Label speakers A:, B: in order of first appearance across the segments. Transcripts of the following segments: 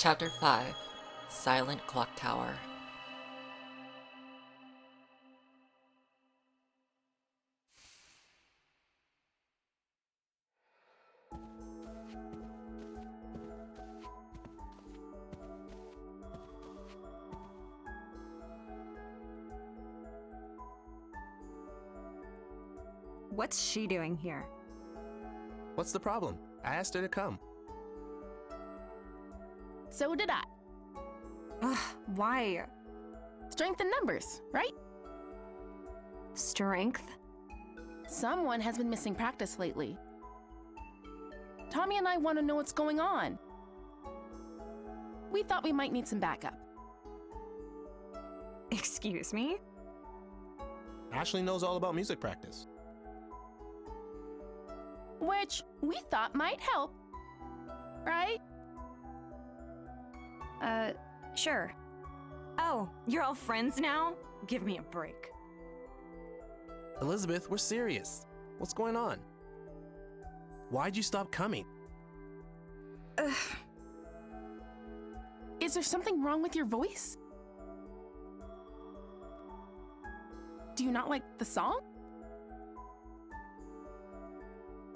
A: Chapter 5 Silent Clock Tower.
B: What's she doing here?
C: What's the problem? I asked her to come.
D: So did I.
B: Ugh, why?
D: Strength in numbers, right?
B: Strength?
D: Someone has been missing practice lately. Tommy and I want to know what's going on. We thought we might need some backup.
B: Excuse me?
C: Ashley knows all about music practice.
D: Which we thought might help, right?
B: Sure. Oh, you're all friends now? Give me a break.
C: Elizabeth, we're serious. What's going on? Why'd you stop coming?
B: Ugh.
D: Is there something wrong with your voice? Do you not like the song?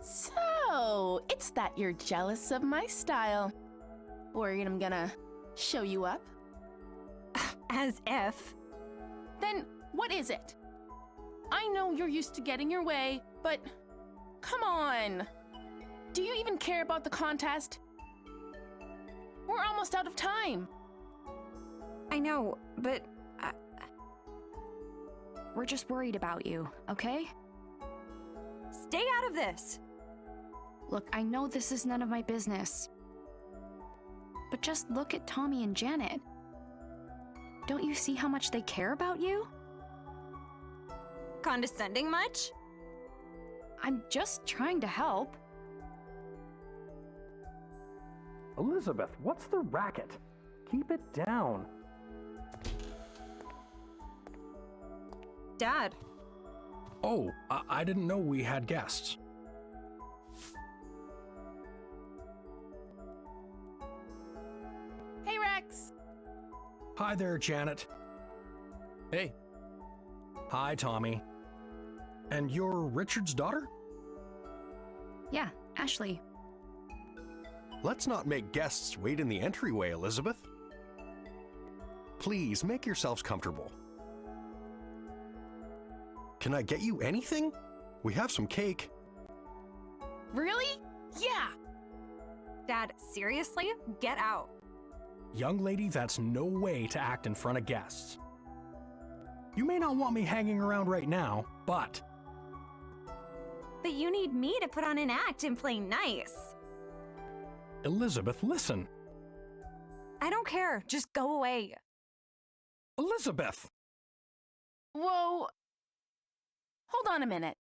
D: So, it's that you're jealous of my style. Worried I'm gonna show you up?
B: As if.
D: Then what is it? I know you're used to getting your way, but come on. Do you even care about the contest? We're almost out of time.
B: I know, but we're just worried about you, okay? Stay out of this! Look, I know this is none of my business, but just look at Tommy and Janet. Don't you see how much they care about you? Condescending much? I'm just trying to help.
E: Elizabeth, what's the racket? Keep it down.
B: Dad.
F: Oh, I didn't know we had guests.
D: Hey, Rex.
F: Hi there, Janet.
C: Hey,
F: Hi, Tommy. And you're Richard's daughter?
B: Yeah, Ashley.
G: Let's not make guests wait in the entryway, Elizabeth. Please make yourselves comfortable. Can I get you anything? We have some cake.
D: Really? Yeah.
B: Dad, seriously? Get out.
F: Young lady, that's no way to act in front of guests. You may not want me hanging around right now, but
B: But you need me to put on an act and play nice.
F: Elizabeth, listen.
B: I don't care. Just go away.
F: Elizabeth!
D: Whoa. Hold on a minute.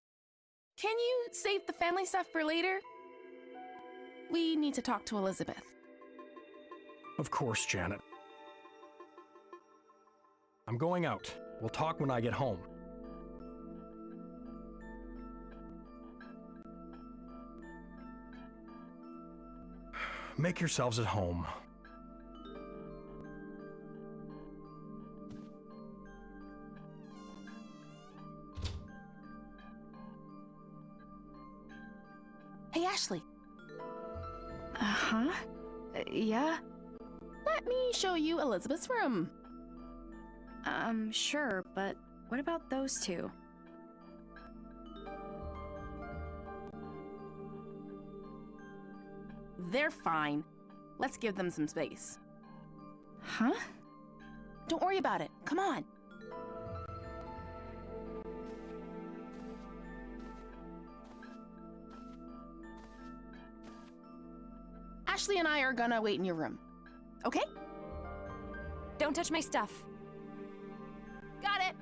D: Can you save the family stuff for later? We need to talk to Elizabeth.
F: Of course, Janet. I'm going out. We'll talk when I get home. Make yourselves at home.
D: Hey, Ashley.
B: Uh-huh. Yeah?
D: Let me show you Elizabeth's room.
B: Sure, but what about those two?
D: They're fine. Let's give them some space.
B: Huh?
D: Don't worry about it. Come on. Ashley and I are gonna wait in your room. Okay?
B: Don't touch my stuff.
D: Got it.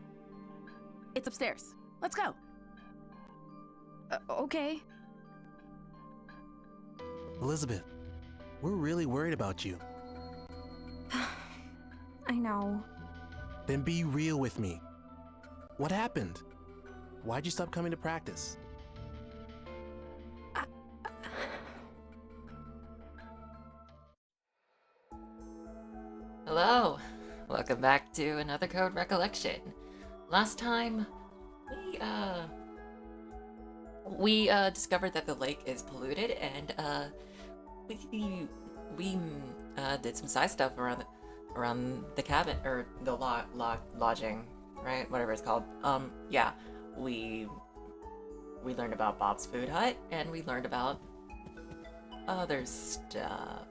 D: It's upstairs. Let's go.
B: Okay.
C: Elizabeth, we're really worried about you.
B: I know.
C: Then be real with me. What happened? Why'd you stop coming to practice?
A: Hello! Welcome back to another Code Recollection. Last time, we discovered that the lake is polluted, and we did some side stuff around the cabin, or the lodging, right? Whatever it's called. Yeah, we learned about Bob's Food Hut, and we learned about other stuff.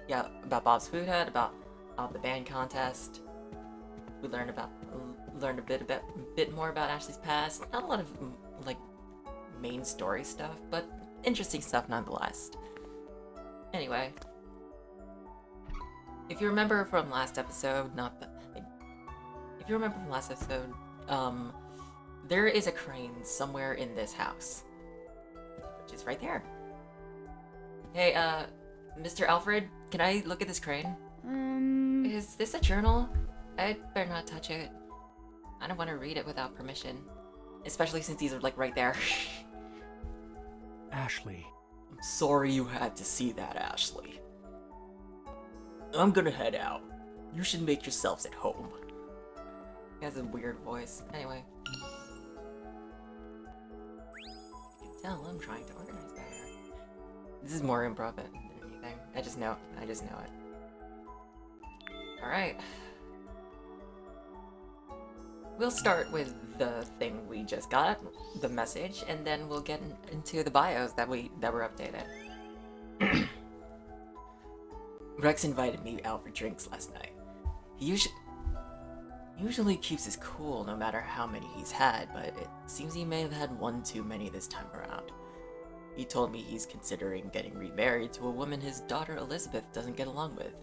A: Yeah, about Bob's Food Hut, about the band contest. We learned a bit more about Ashley's past. Not a lot of like main story stuff, but interesting stuff nonetheless. Anyway, if you remember from last episode, there is a crane somewhere in this house, which is right there. Hey, Mr. Alfred, can I look at this crane? Is this a journal? I'd better not touch it. I don't want to read it without permission. Especially since these are, like, right there.
F: Ashley.
A: I'm sorry you had to see that, Ashley. I'm gonna head out. You should make yourselves at home. He has a weird voice. Anyway. You can tell I'm trying to organize better. This is more improv than anything. I just know it. Alright. We'll start with the thing we just got, the message, and then we'll get into the bios that were updated. Rex invited me out for drinks last night. He usually keeps his cool no matter how many he's had, but it seems he may have had one too many this time around. He told me he's considering getting remarried to a woman his daughter Elizabeth doesn't get along with.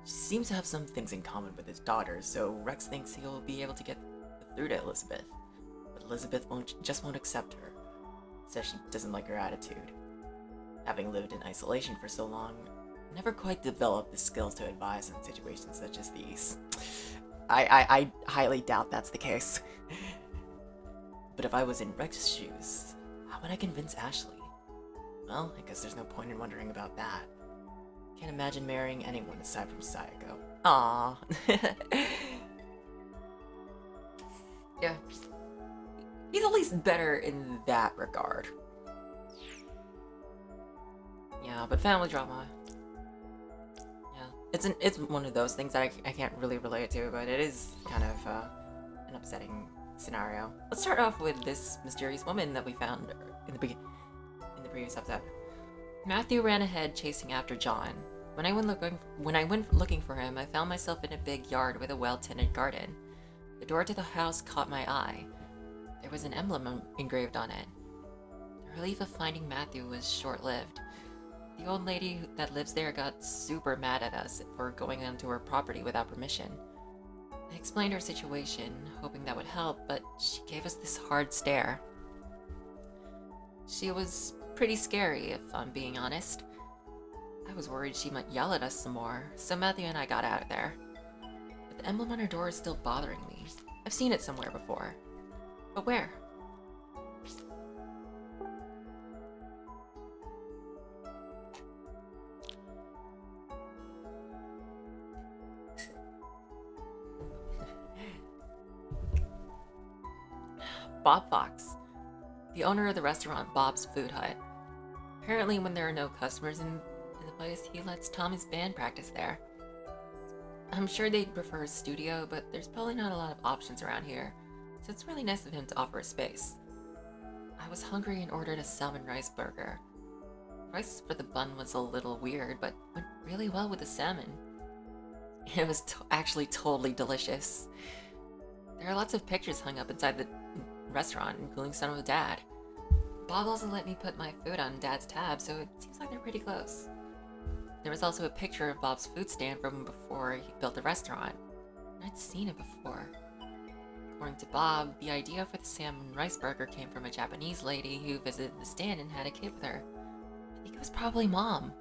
A: She seems to have some things in common with his daughter, so Rex thinks he'll be able to get through to Elizabeth. But Elizabeth won't accept her. Says she doesn't like her attitude. Having lived in isolation for so long, I never quite developed the skills to advise in situations such as these. I highly doubt that's the case. But if I was in Rex's shoes, how would I convince Ashley? Well, I guess there's no point in wondering about that. Can't imagine marrying anyone aside from Sayoko. Aww. Yeah. He's at least better in that regard. Yeah, but family drama. Yeah. It's one of those things that I can't really relate to, but it is kind of an upsetting scenario. Let's start off with this mysterious woman that we found in the previous episode. Matthew ran ahead chasing after John. When I went looking for him, I found myself in a big yard with a well-tended garden. The door to the house caught my eye. There was an emblem engraved on it. The relief of finding Matthew was short-lived. The old lady that lives there got super mad at us for going onto her property without permission. I explained our situation, hoping that would help, but she gave us this hard stare. She was pretty scary, if I'm being honest. I was worried she might yell at us some more, so Matthew and I got out of there. But the emblem on her door is still bothering me. I've seen it somewhere before. But where? Bob Fox, the owner of the restaurant Bob's Food Hut. Apparently when there are no customers in the place, he lets Tommy's band practice there. I'm sure they'd prefer a studio, but there's probably not a lot of options around here, so it's really nice of him to offer a space. I was hungry and ordered a salmon rice burger. The rice for the bun was a little weird, but went really well with the salmon. It was actually totally delicious. There are lots of pictures hung up inside the restaurant, including some of Dad. Bob also let me put my food on Dad's tab, so it seems like they're pretty close. There was also a picture of Bob's food stand from before he built the restaurant. I'd seen it before. According to Bob, the idea for the salmon rice burger came from a Japanese lady who visited the stand and had a kid with her. I think it was probably Mom.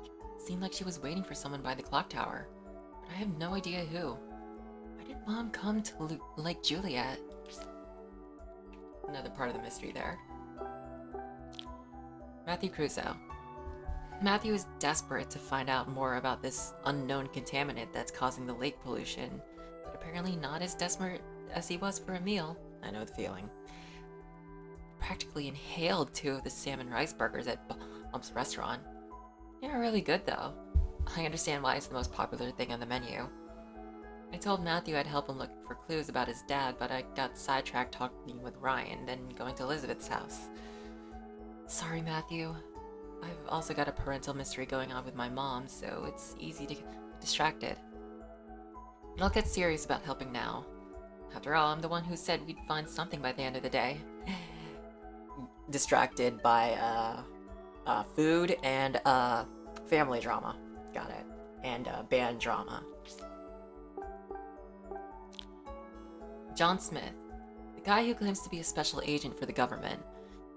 A: It seemed like she was waiting for someone by the clock tower, but I have no idea who. Why did Mom come to Lake Juliet? Another part of the mystery there. Matthew Crusoe. Matthew is desperate to find out more about this unknown contaminant that's causing the lake pollution, but apparently not as desperate as he was for a meal. I know the feeling. Practically inhaled 2 of the salmon rice burgers at Bob's restaurant. They're really good though. I understand why it's the most popular thing on the menu. I told Matthew I'd help him look for clues about his dad, but I got sidetracked talking with Ryan, then going to Elizabeth's house. Sorry, Matthew. I've also got a parental mystery going on with my mom, so it's easy to get distracted. And I'll get serious about helping now. After all, I'm the one who said we'd find something by the end of the day. Distracted by food and family drama. Got it. And band drama. John Smith, the guy who claims to be a special agent for the government.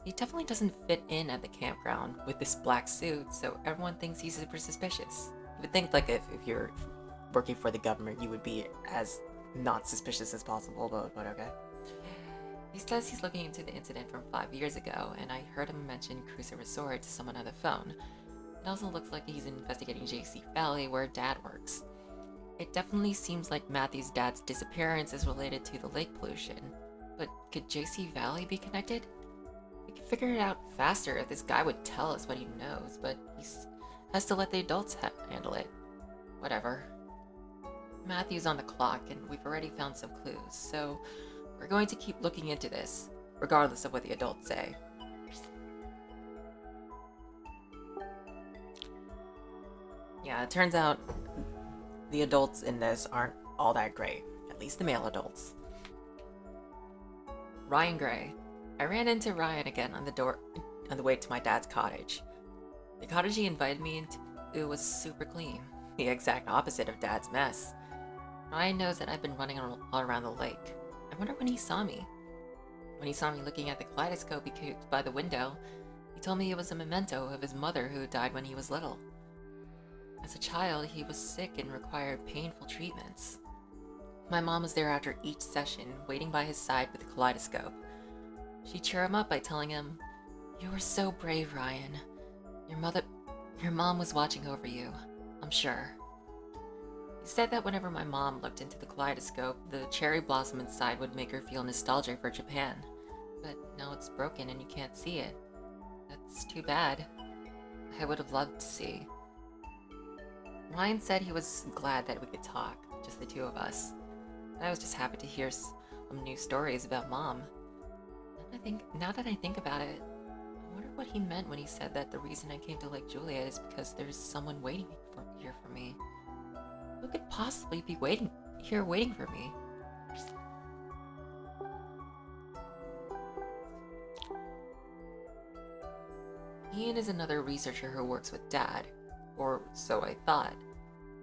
A: He definitely doesn't fit in at the campground with this black suit, so everyone thinks he's super suspicious. You would think, like, if you're working for the government, you would be as not suspicious as possible, but okay. He says he's looking into the incident from 5 years ago, and I heard him mention Crusoe Resort to someone on the phone. It also looks like he's investigating JC Valley, where Dad works. It definitely seems like Matthew's dad's disappearance is related to the lake pollution, but could JC Valley be connected? We could figure it out faster if this guy would tell us what he knows, but he has to let the adults handle it. Whatever. Matthew's on the clock, and we've already found some clues, so we're going to keep looking into this, regardless of what the adults say. Yeah, it turns out the adults in this aren't all that great, at least the male adults. Ryan Gray. I ran into Ryan again on the way to my dad's cottage. The cottage he invited me into was super clean, the exact opposite of Dad's mess. Ryan knows that I've been running all around the lake. I wonder when he saw me. When he saw me looking at the kaleidoscope he kept by the window, he told me it was a memento of his mother who died when he was little. As a child, he was sick and required painful treatments. My mom was there after each session, waiting by his side with the kaleidoscope. She'd cheer him up by telling him, "You were so brave, Ryan. Your mom was watching over you, I'm sure." He said that whenever my mom looked into the kaleidoscope, the cherry blossom inside would make her feel nostalgic for Japan. But now it's broken and you can't see it. That's too bad. I would have loved to see. Ryan said he was glad that we could talk, just the 2 of us. And I was just happy to hear some new stories about Mom. Now that I think about it, I wonder what he meant when he said that the reason I came to Lake Juliet is because there's someone waiting here for me. Who could possibly be waiting for me? Ian is another researcher who works with Dad, or so I thought.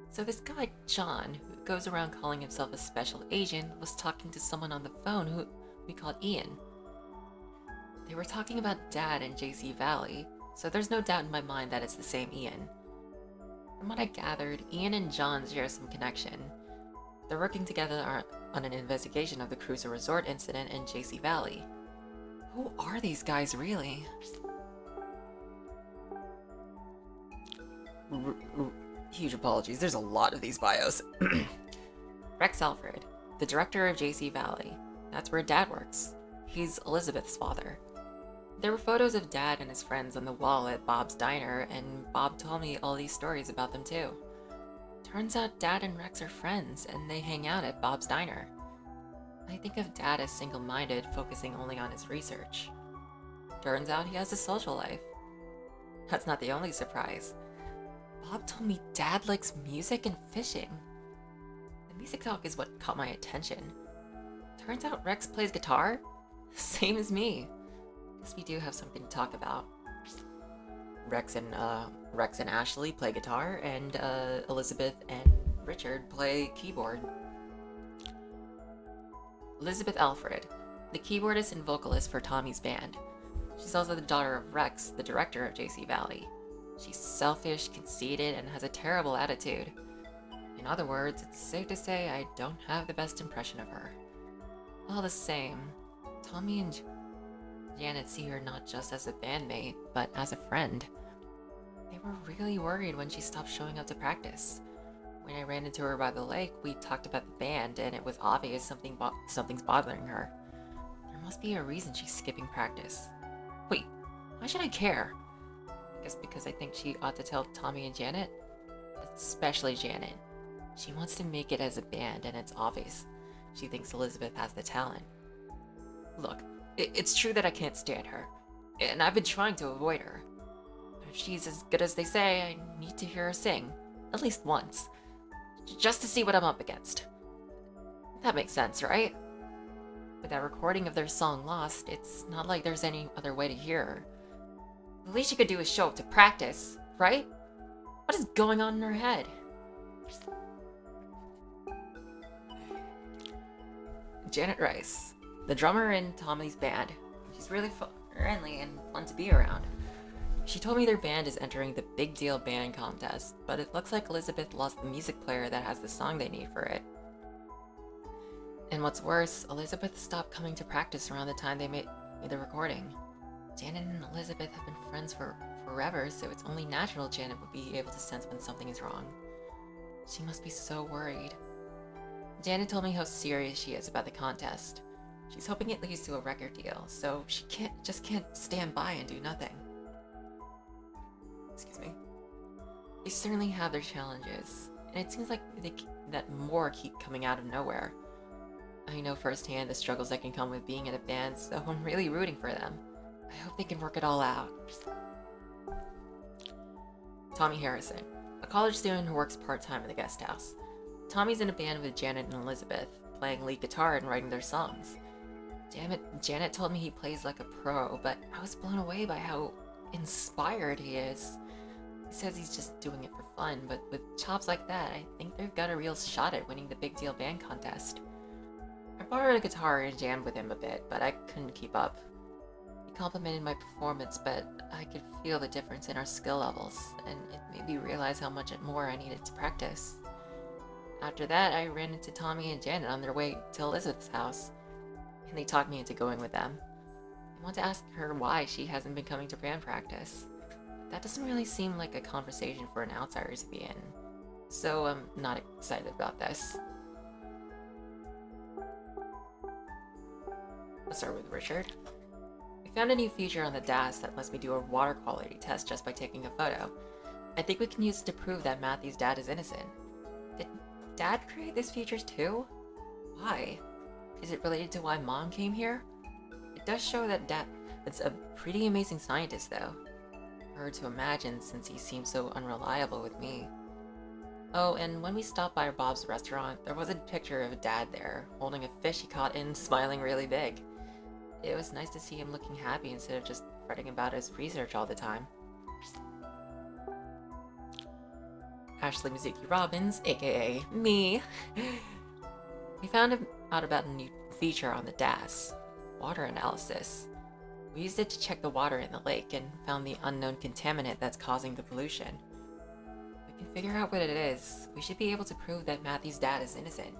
A: So this guy, John, who goes around calling himself a special agent, was talking to someone on the phone who we called Ian. They were talking about Dad and JC Valley, so there's no doubt in my mind that it's the same Ian. From what I gathered, Ian and John share some connection. They're working together on an investigation of the Crusoe Resort incident in JC Valley. Who are these guys really? Huge apologies, there's a lot of these bios. Rex Alfred, the director of JC Valley. That's where Dad works. He's Elizabeth's father. There were photos of Dad and his friends on the wall at Bob's diner, and Bob told me all these stories about them too. Turns out Dad and Rex are friends, and they hang out at Bob's diner. I think of Dad as single-minded, focusing only on his research. Turns out he has a social life. That's not the only surprise. Bob told me Dad likes music and fishing. The music talk is what caught my attention. Turns out Rex plays guitar? Same as me. Guess we do have something to talk about. Rex and Ashley play guitar, and Elizabeth and Richard play keyboard. Elizabeth Alfred, the keyboardist and vocalist for Tommy's band. She's also the daughter of Rex, the director of JC Valley. She's selfish, conceited, and has a terrible attitude. In other words, it's safe to say I don't have the best impression of her. All the same, Tommy and Janet see her not just as a bandmate, but as a friend. They were really worried when she stopped showing up to practice. When I ran into her by the lake, we talked about the band, and it was obvious something's bothering her. There must be a reason she's skipping practice. Wait, why should I care? I guess because I think she ought to tell Tommy and Janet? Especially Janet. She wants to make it as a band, and it's obvious. She thinks Elizabeth has the talent. Look, it's true that I can't stand her, and I've been trying to avoid her. But if she's as good as they say, I need to hear her sing, at least once, just to see what I'm up against. That makes sense, right? With that recording of their song lost, it's not like there's any other way to hear her. The least she could do is show up to practice, right? What is going on in her head? Janet Rice, the drummer in Tommy's band. She's really friendly and fun to be around. She told me their band is entering the Big Deal Band Contest, but it looks like Elizabeth lost the music player that has the song they need for it. And what's worse, Elizabeth stopped coming to practice around the time they made the recording. Janet and Elizabeth have been friends for forever, so it's only natural Janet would be able to sense when something is wrong. She must be so worried. Janet told me how serious she is about the contest. She's hoping it leads to a record deal, so she can't stand by and do nothing. Excuse me. They certainly have their challenges, and it seems like that more keep coming out of nowhere. I know firsthand the struggles that can come with being in a band, so I'm really rooting for them. I hope they can work it all out. Tommy Harrison, a college student who works part-time in the guest house. Tommy's in a band with Janet and Elizabeth, playing lead guitar and writing their songs. Janet told me he plays like a pro, but I was blown away by how inspired he is. He says he's just doing it for fun, but with chops like that, I think they've got a real shot at winning the Big Deal Band Contest. I borrowed a guitar and jammed with him a bit, but I couldn't keep up. He complimented my performance, but I could feel the difference in our skill levels, and it made me realize how much more I needed to practice. After that, I ran into Tommy and Janet on their way to Elizabeth's house, and they talked me into going with them. I want to ask her why she hasn't been coming to band practice. That doesn't really seem like a conversation for an outsider to be in, so I'm not excited about this. Let's start with Richard. We found a new feature on the DAS that lets me do a water quality test just by taking a photo. I think we can use it to prove that Matthew's dad is innocent. Did Dad create this feature too? Why? Is it related to why Mom came here? It does show that Dad is a pretty amazing scientist though. Hard to imagine since he seems so unreliable with me. Oh, and when we stopped by Bob's restaurant, there was a picture of Dad there, holding a fish he caught and smiling really big. It was nice to see him looking happy instead of just fretting about his research all the time. Ashley Mizuki Robins, aka me. We found out about a new feature on the DAS, water analysis. We used it to check the water in the lake and found the unknown contaminant that's causing the pollution. If we can figure out what it is, we should be able to prove that Matthew's dad is innocent.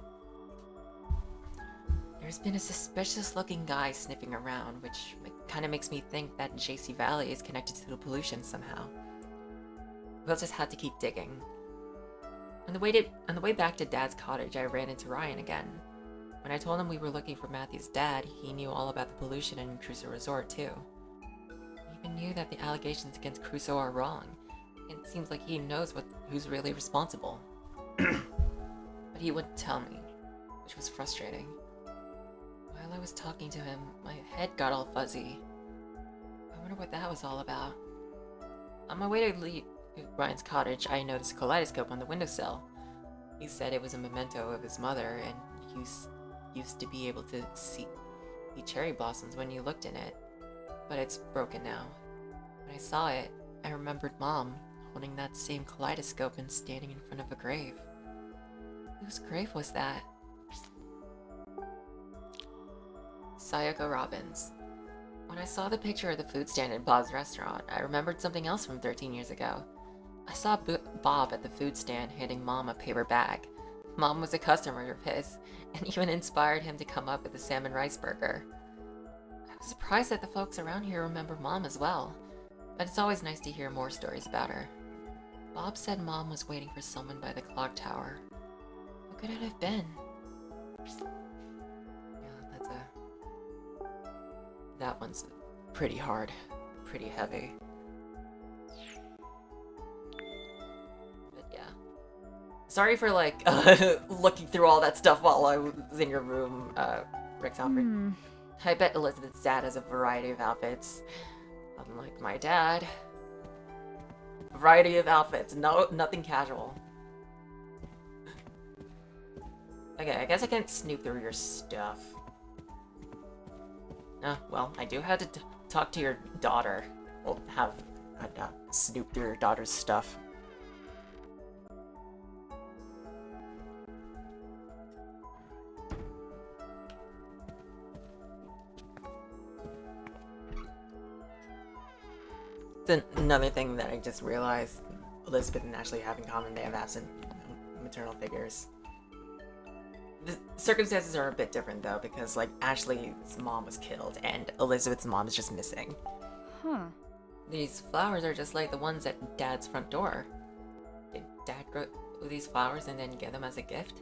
A: There's been a suspicious looking guy sniffing around, which kind of makes me think that JC Valley is connected to the pollution somehow. We'll just have to keep digging. On the way back to Dad's cottage, I ran into Ryan again. When I told him we were looking for Matthew's dad, he knew all about the pollution in Crusoe Resort too. He even knew that the allegations against Crusoe are wrong. It seems like he knows who's really responsible. But he wouldn't tell me, which was frustrating. While I was talking to him, my head got all fuzzy. I wonder what that was all about. On my way to leave Ryan's cottage, I noticed a kaleidoscope on the windowsill. He said it was a memento of his mother, and he used to be able to see cherry blossoms when you looked in it. But it's broken now. When I saw it, I remembered Mom holding that same kaleidoscope and standing in front of a grave. Whose grave was that? Sayoko Robins. When I saw the picture of the food stand at Bob's restaurant, I remembered something else from 13 years ago. I saw Bob at the food stand handing Mom a paper bag. Mom was a customer of his, and even inspired him to come up with the salmon rice burger. I was surprised that the folks around here remember Mom as well, but it's always nice to hear more stories about her. Bob said Mom was waiting for someone by the clock tower. Who could it have been? Yeah, that one's pretty hard. Pretty heavy. But yeah. Sorry for, like, looking through all that stuff while I was in your room, Rex Alfred. I bet Elizabeth's dad has a variety of outfits. Unlike my dad. Variety of outfits. No, nothing casual. Okay, I guess I can't snoop through your stuff. Well, I do have to talk to your daughter. Well, have snoop through your daughter's stuff. Another thing that I just realized Elizabeth and Ashley have in common, they have absent maternal figures. The circumstances are a bit different though, because like Ashley's mom was killed and Elizabeth's mom is just missing.
B: Huh.
A: These flowers are just like the ones at Dad's front door. Did Dad grow these flowers and then get them as a gift?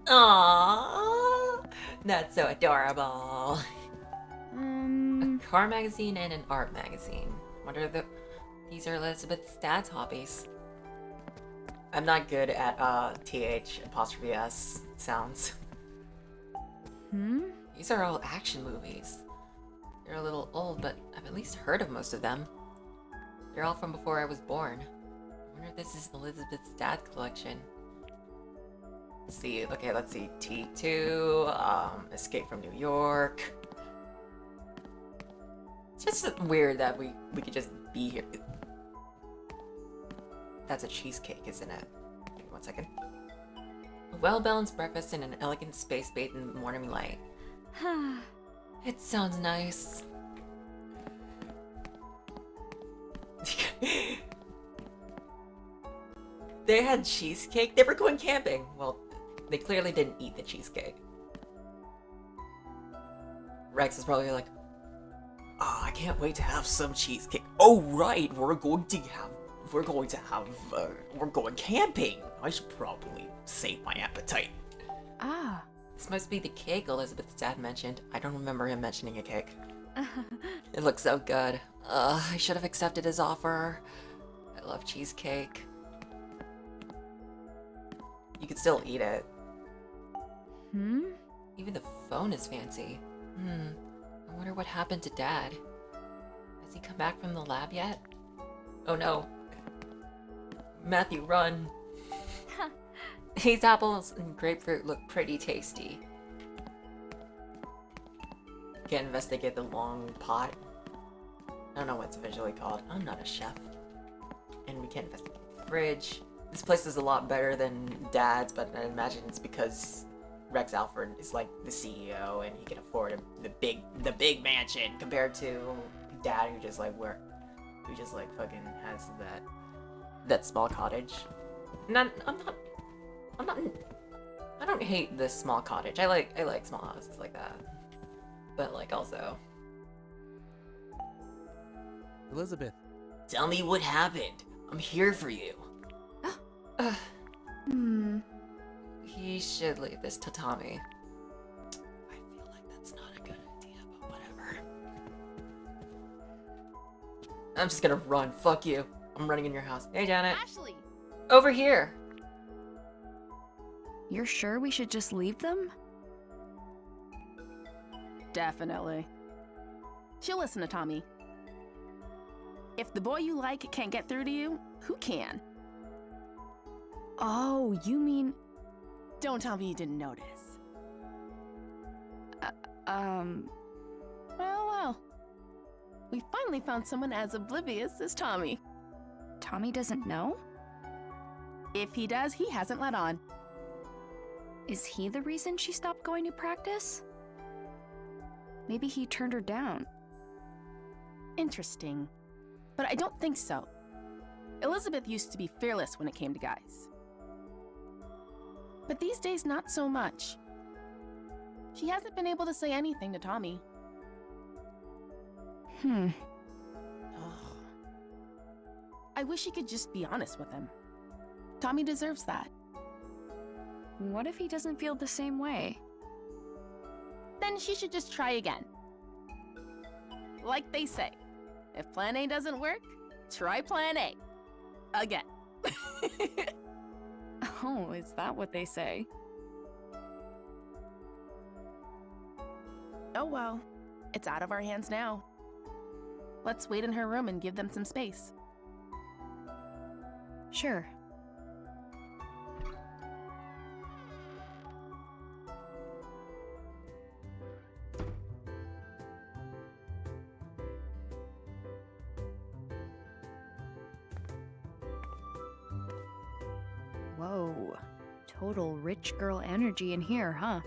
A: Aww, that's so adorable. A car magazine and an art magazine. Wonder if these are Elizabeth's dad's hobbies. I'm not good at TH''S sounds. These are all action movies. They're a little old, but I've at least heard of most of them. They're all from before I was born. I wonder if this is Elizabeth's dad's collection. Let's see, okay, let's see. T2, Escape from New York. It's just weird that we could just be here. That's a cheesecake, isn't it? Give me 1 second. A well-balanced breakfast and an elegant space bathed in morning light. It sounds nice. They had cheesecake? They were going camping. Well, they clearly didn't eat the cheesecake. Rex is probably like, oh, I can't wait to have some cheesecake. Oh right, we're going camping. I should probably save my appetite. This must be the cake Elizabeth's dad mentioned. I don't remember him mentioning a cake. It looks so good. I should have accepted his offer. I love cheesecake. You could still eat it. Even the phone is fancy. I wonder what happened to Dad. Has he come back from the lab yet? Oh no. Matthew, run. These apples and grapefruit look pretty tasty. Can't investigate the long pot. I don't know what it's officially called. I'm not a chef. And we can't investigate the fridge. This place is a lot better than Dad's, but I imagine it's because Rex Alfred is like the CEO and he can afford the big mansion compared to Dad who just like fucking has that small cottage. I don't hate this small cottage. I like small houses like that. But like also,
C: Elizabeth.
A: Tell me what happened. I'm here for you. He should leave this to Tommy. I feel like that's not a good idea, but whatever. I'm just gonna run. Fuck you. I'm running in your house. Hey, Janet.
D: Ashley!
A: Over here.
B: You're sure we should just leave them?
D: Definitely. She'll listen to Tommy. If the boy you like can't get through to you, who can?
B: Oh, you mean...
D: Don't tell me you didn't notice. Well. We finally found someone as oblivious as Tommy.
B: Tommy doesn't know?
D: If he does, he hasn't let on.
B: Is he the reason she stopped going to practice? Maybe he turned her down.
D: Interesting. But I don't think so. Elizabeth used to be fearless when it came to guys. But these days, not so much. She hasn't been able to say anything to Tommy. I wish he could just be honest with him. Tommy deserves that.
B: What if he doesn't feel the same way?
D: Then she should just try again. Like they say, if plan A doesn't work, try plan A. Again.
B: Oh, is that what they say?
D: Oh well, it's out of our hands now. Let's wait in her room and give them some space.
B: Sure. Whoa. Total rich girl energy in here, huh?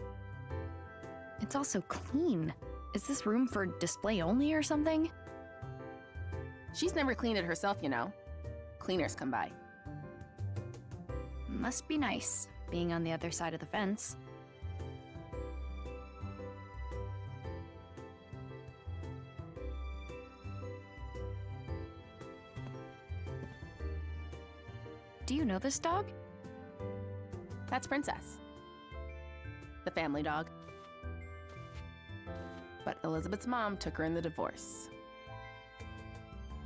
B: It's also clean. Is this room for display only or something?
D: She's never cleaned it herself, you know. Cleaners come by.
B: Must be nice, being on the other side of the fence. Do you know this dog?
D: That's Princess. The family dog. But Elizabeth's mom took her in the divorce.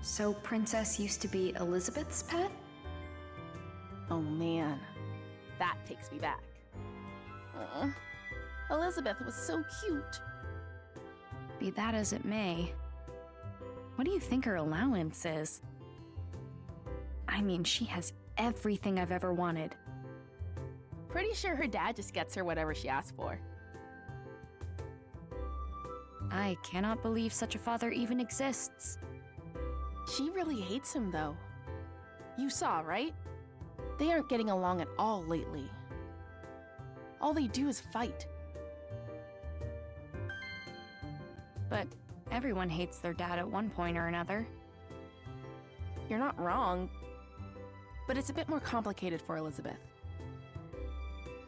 B: So Princess used to be Elizabeth's pet?
D: Oh man, that takes me back. Aw, Elizabeth was so cute.
B: Be that as it may. What do you think her allowance is? I mean, she has everything I've ever wanted.
D: Pretty sure her dad just gets her whatever she asks for.
B: I cannot believe such a father even exists.
D: She really hates him though. You saw, right? They aren't getting along at all lately. All they do is fight.
B: But everyone hates their dad at one point or another.
D: You're not wrong, but it's a bit more complicated for Elizabeth.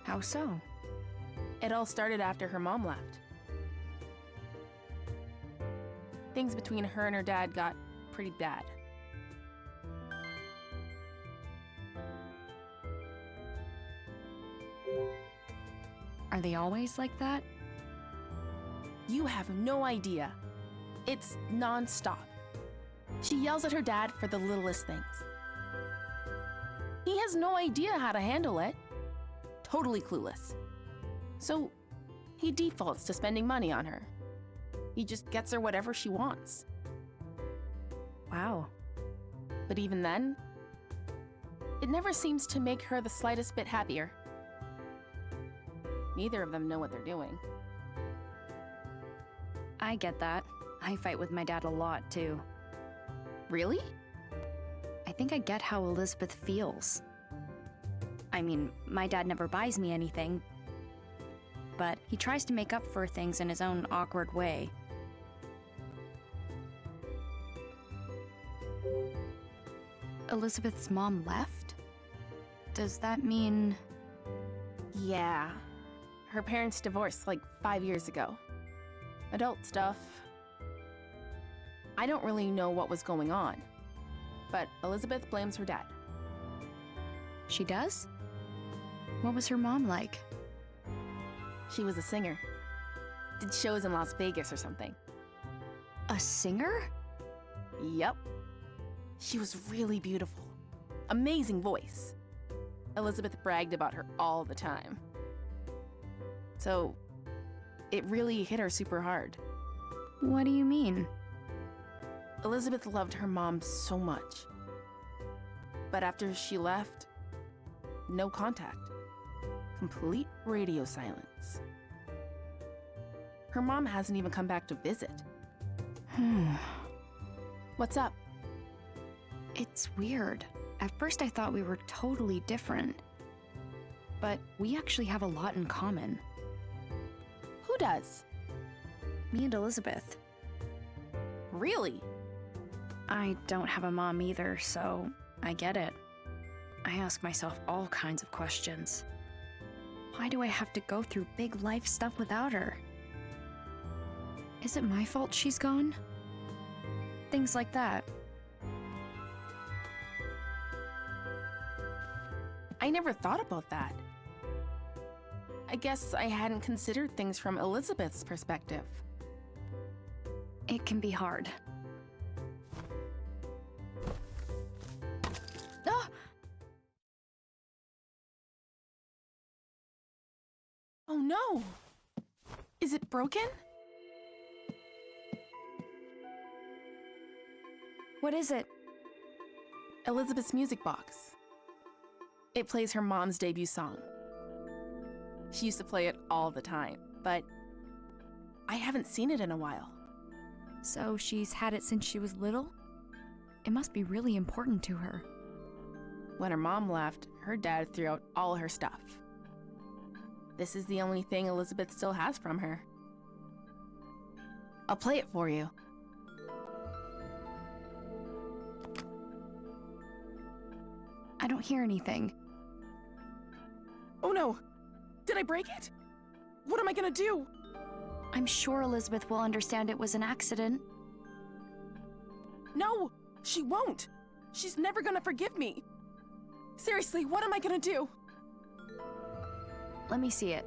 B: How so?
D: It all started after her mom left. Things between her and her dad got pretty bad.
B: Are they always like that?
D: You have no idea. It's non-stop. She yells at her dad for the littlest things. He has no idea how to handle it. Totally clueless. So he defaults to spending money on her. He just gets her whatever she wants.
B: Wow.
D: But even then, it never seems to make her the slightest bit happier. Neither of them know what they're doing.
B: I get that. I fight with my dad a lot, too.
D: Really?
B: I think I get how Elizabeth feels. I mean, my dad never buys me anything, but he tries to make up for things in his own awkward way. Elizabeth's mom left? Does that mean...
D: Yeah. Her parents divorced like 5 years ago. Adult stuff. I don't really know what was going on, but Elizabeth blames her dad.
B: She does? What was her mom like?
D: She was a singer. Did shows in Las Vegas or something.
B: A singer?
D: Yep. She was really beautiful. Amazing voice. Elizabeth bragged about her all the time. So, it really hit her super hard.
B: What do you mean?
D: Elizabeth loved her mom so much. But after she left, no contact. Complete radio silence. Her mom hasn't even come back to visit. What's up?
B: It's weird. At first I thought we were totally different. But we actually have a lot in common.
D: Who does?
B: Me and Elizabeth.
D: Really?
B: I don't have a mom either, so I get it. I ask myself all kinds of questions. Why do I have to go through big life stuff without her? Is it my fault she's gone? Things like that.
D: I never thought about that. I guess I hadn't considered things from Elizabeth's perspective.
B: It can be hard. Ah!
D: Oh no! Is it broken?
B: What is it?
D: Elizabeth's music box. It plays her mom's debut song. She used to play it all the time, but I haven't seen it in a while.
B: So she's had it since she was little? It must be really important to her.
D: When her mom left, her dad threw out all her stuff. This is the only thing Elizabeth still has from her. I'll play it for you.
B: I don't hear anything.
D: Oh no! Did I break it? What am I gonna do?
B: I'm sure Elizabeth will understand it was an accident.
D: No! She won't! She's never gonna forgive me! Seriously, what am I gonna do?
B: Let me see it.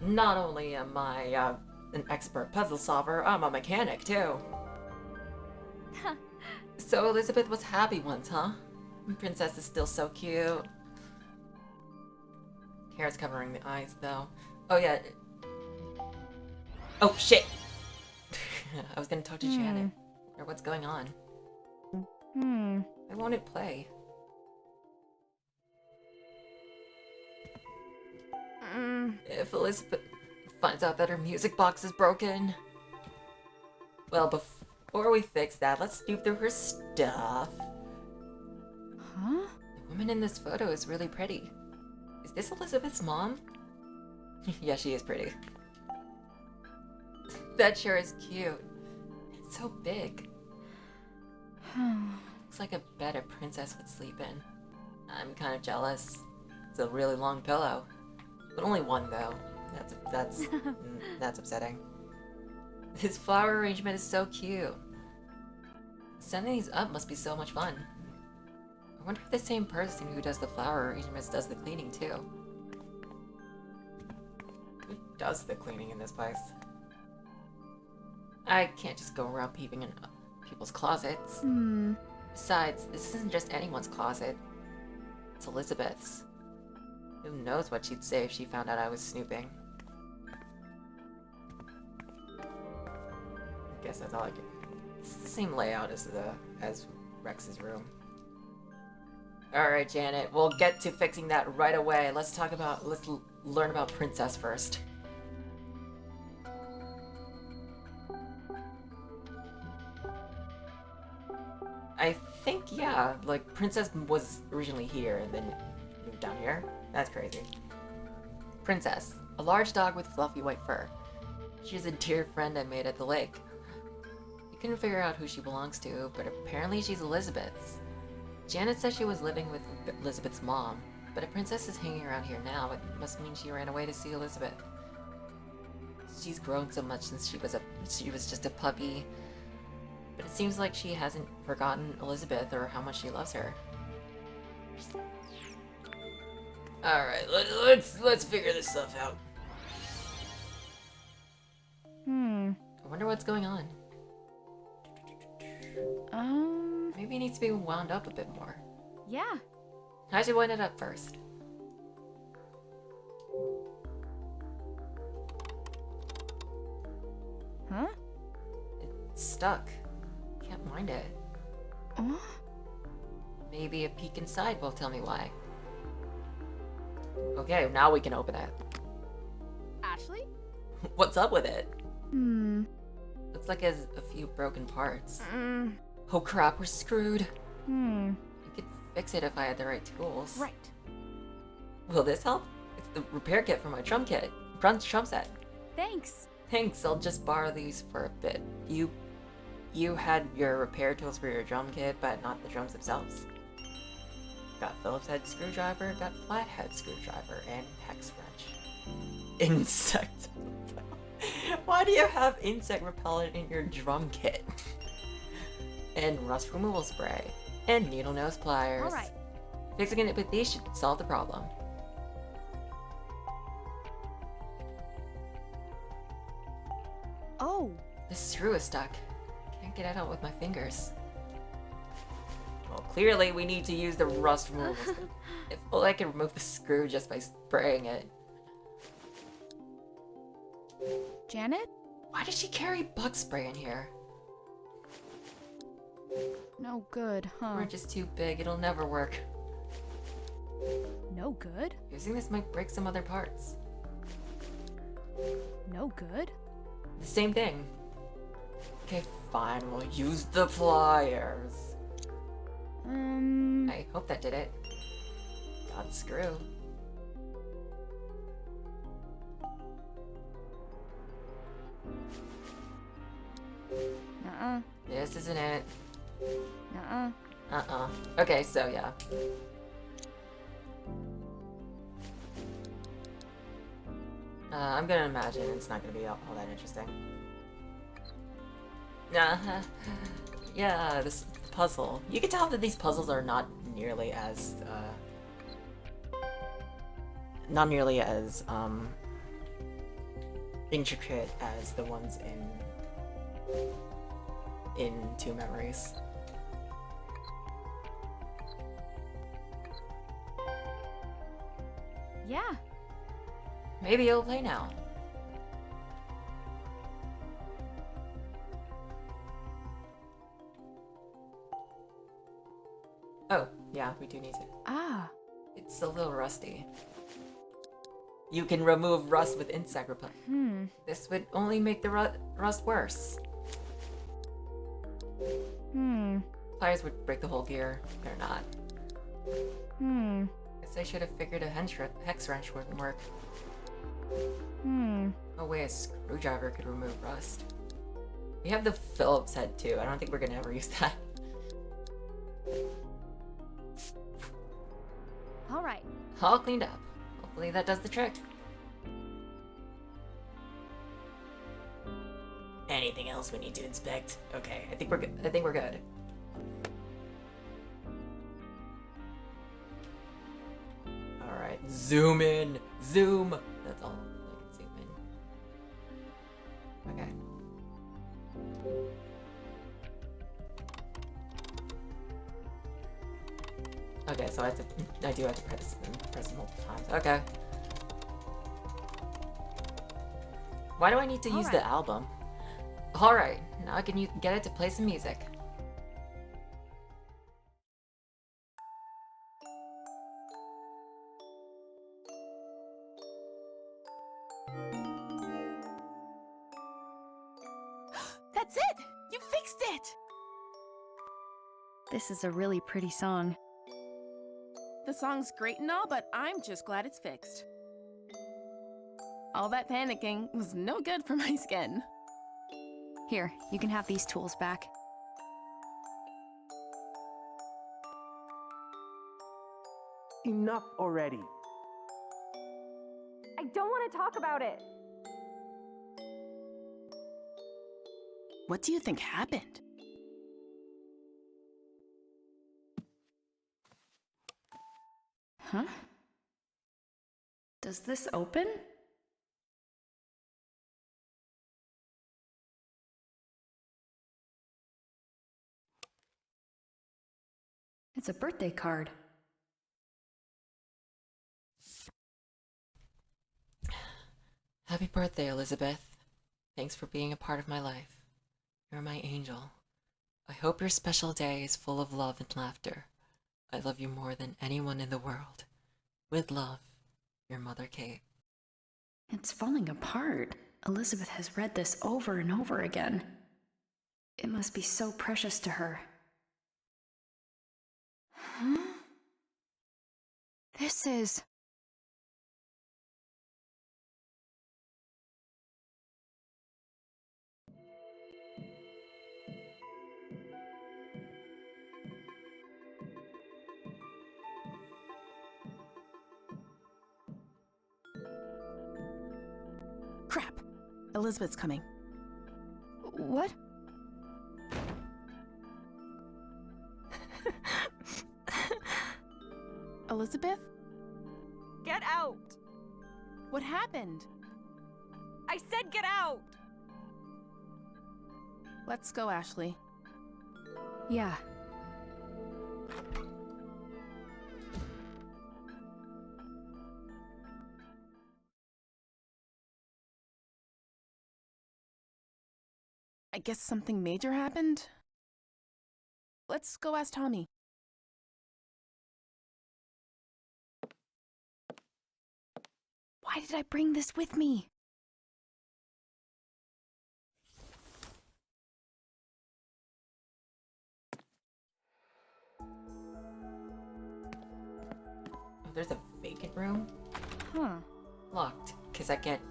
A: Not only am I an expert puzzle solver, I'm a mechanic too. So Elizabeth was happy once, huh? Princess is still so cute. Hair's covering the eyes, though. Oh, yeah. Oh, shit! I was gonna talk to Janet. Or what's going on? Why won't it play? If Elizabeth finds out that her music box is broken... Well, before we fix that, let's snoop through her stuff.
B: Huh?
A: The woman in this photo is really pretty. Is this Elizabeth's mom? Yeah, she is pretty. That sure is cute. It's so big. Looks like a bed a princess would sleep in. I'm kind of jealous. It's a really long pillow. But only one, though. That's upsetting. This flower arrangement is so cute. Setting these up must be so much fun. I wonder if the same person who does the flower arrangements does the cleaning too. Who does the cleaning in this place? I can't just go around peeping in people's closets. Besides, this isn't just anyone's closet. It's Elizabeth's. Who knows what she'd say if she found out I was snooping. I guess that's all I can. It's the same layout as Rex's room. Alright, Janet, we'll get to fixing that right away. Let's learn about Princess first. I think, yeah, like, Princess was originally here and then moved down here. That's crazy. Princess, a large dog with fluffy white fur. She's a dear friend I made at the lake. We couldn't figure out who she belongs to, but apparently she's Elizabeth's. Janet said she was living with Elizabeth's mom, but if Princess is hanging around here now, it must mean she ran away to see Elizabeth. She's grown so much since she was just a puppy, but it seems like she hasn't forgotten Elizabeth or how much she loves her. Alright, let's figure this stuff out. I wonder what's going on. Maybe it needs to be wound up a bit more.
B: Yeah.
A: I should wind it up first.
B: Huh?
A: It's stuck. Can't wind it.
B: Oh?
A: Maybe a peek inside will tell me why. Okay, now we can open it.
D: Ashley?
A: What's up with it? Looks like it has a few broken parts. Oh crap, we're screwed. I could fix it if I had the right tools.
D: Right.
A: Will this help? It's the repair kit for my drum set.
B: Thanks.
A: Thanks, I'll just borrow these for a bit. You had your repair tools for your drum kit, but not the drums themselves. Got Phillips head screwdriver, got flathead screwdriver, and hex wrench. Insect. Why do you have insect repellent in your drum kit? and rust removal spray, and needle nose pliers.
B: All right.
A: Fixing it with these should solve the problem.
B: Oh,
A: The screw is stuck. Can't get it out with my fingers. Well, clearly we need to use the rust removal spray. If only I can remove the screw just by spraying it.
B: Janet?
A: Why did she carry bug spray in here?
B: No good, huh?
A: We're just too big, it'll never work.
B: No good?
A: Using this might break some other parts.
B: No good?
A: The same thing. Okay, fine, we'll use the pliers. I hope that did it. God, screw.
B: Nuh-uh.
A: This isn't it.
B: Nuh-uh.
A: Okay, so yeah. I'm gonna imagine it's not gonna be all that interesting. Yeah, this puzzle. You can tell that these puzzles are not nearly as, intricate as the ones in Two Memories.
B: Yeah.
A: Maybe it'll play now. Oh, yeah, we do need to.
B: Ah.
A: It's a little rusty. You can remove rust with insect repellent. This would only make the rust worse. Pliers would break the whole gear. They're not. Guess I should have figured a hex wrench wouldn't work. No way a screwdriver could remove rust. We have the Phillips head too. I don't think we're gonna ever use that.
B: All right.
A: All cleaned up. Hopefully that does the trick. Anything else we need to inspect? Okay, I think we're good. I think we're good. All right, zoom in, zoom. That's all. I can zoom in. Okay. Okay, so I do have to press multiple times. Okay. Why do I need to use the album? Alright, now I can get it to play some music.
D: That's it! You fixed it!
B: This is a really pretty song.
D: The song's great and all, but I'm just glad it's fixed. All that panicking was no good for my skin.
B: Here, you can have these tools back.
H: Enough already.
B: I don't want to talk about it.
D: What do you think happened?
B: Huh? Does this open? It's a birthday card.
A: Happy birthday, Elizabeth. Thanks for being a part of my life. You're my angel. I hope your special day is full of love and laughter. I love you more than anyone in the world. With love, your mother, Kate.
B: It's falling apart. Elizabeth has read this over and over again. It must be so precious to her. Huh? This is...
D: Crap. Elizabeth's coming.
B: What?
D: Elizabeth?
B: Get out!
D: What happened?
B: I said get out!
D: Let's go, Ashley.
B: Yeah.
D: I guess something major happened? Let's go ask Tommy.
B: Why did I bring this with me?
A: There's a vacant room?
B: Huh.
A: Locked, guess I can't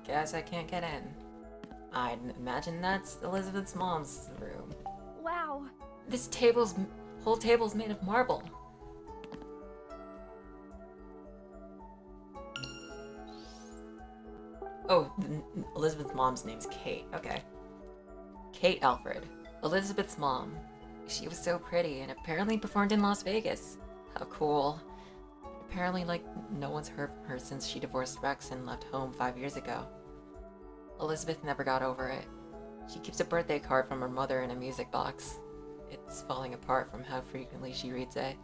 A: get in. I'd imagine that's Elizabeth's mom's room.
B: Wow.
A: This whole table's made of marble. Oh, Elizabeth's mom's name's Kate. Okay. Kate Alfred, Elizabeth's mom. She was so pretty and apparently performed in Las Vegas. How cool. Apparently, no one's heard from her since she divorced Rex and left home 5 years ago. Elizabeth never got over it. She keeps a birthday card from her mother in a music box. It's falling apart from how frequently she reads it.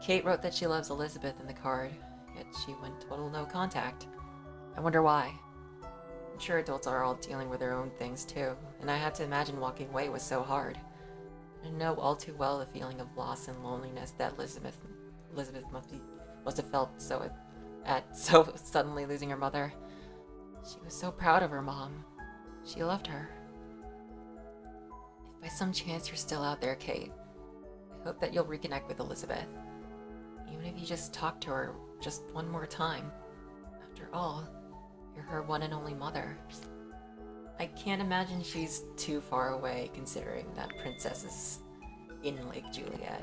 A: Kate wrote that she loves Elizabeth in the card, yet she went total no contact. I wonder why. I'm sure adults are all dealing with their own things too, and I had to imagine walking away was so hard. I know all too well the feeling of loss and loneliness that Elizabeth must have felt so suddenly losing her mother. She was so proud of her mom. She loved her. If by some chance you're still out there, Kate, I hope that you'll reconnect with Elizabeth. Even if you just talk to her just one more time. After all, you're her one and only mother. I can't imagine she's too far away considering that Princess is in Lake Juliet.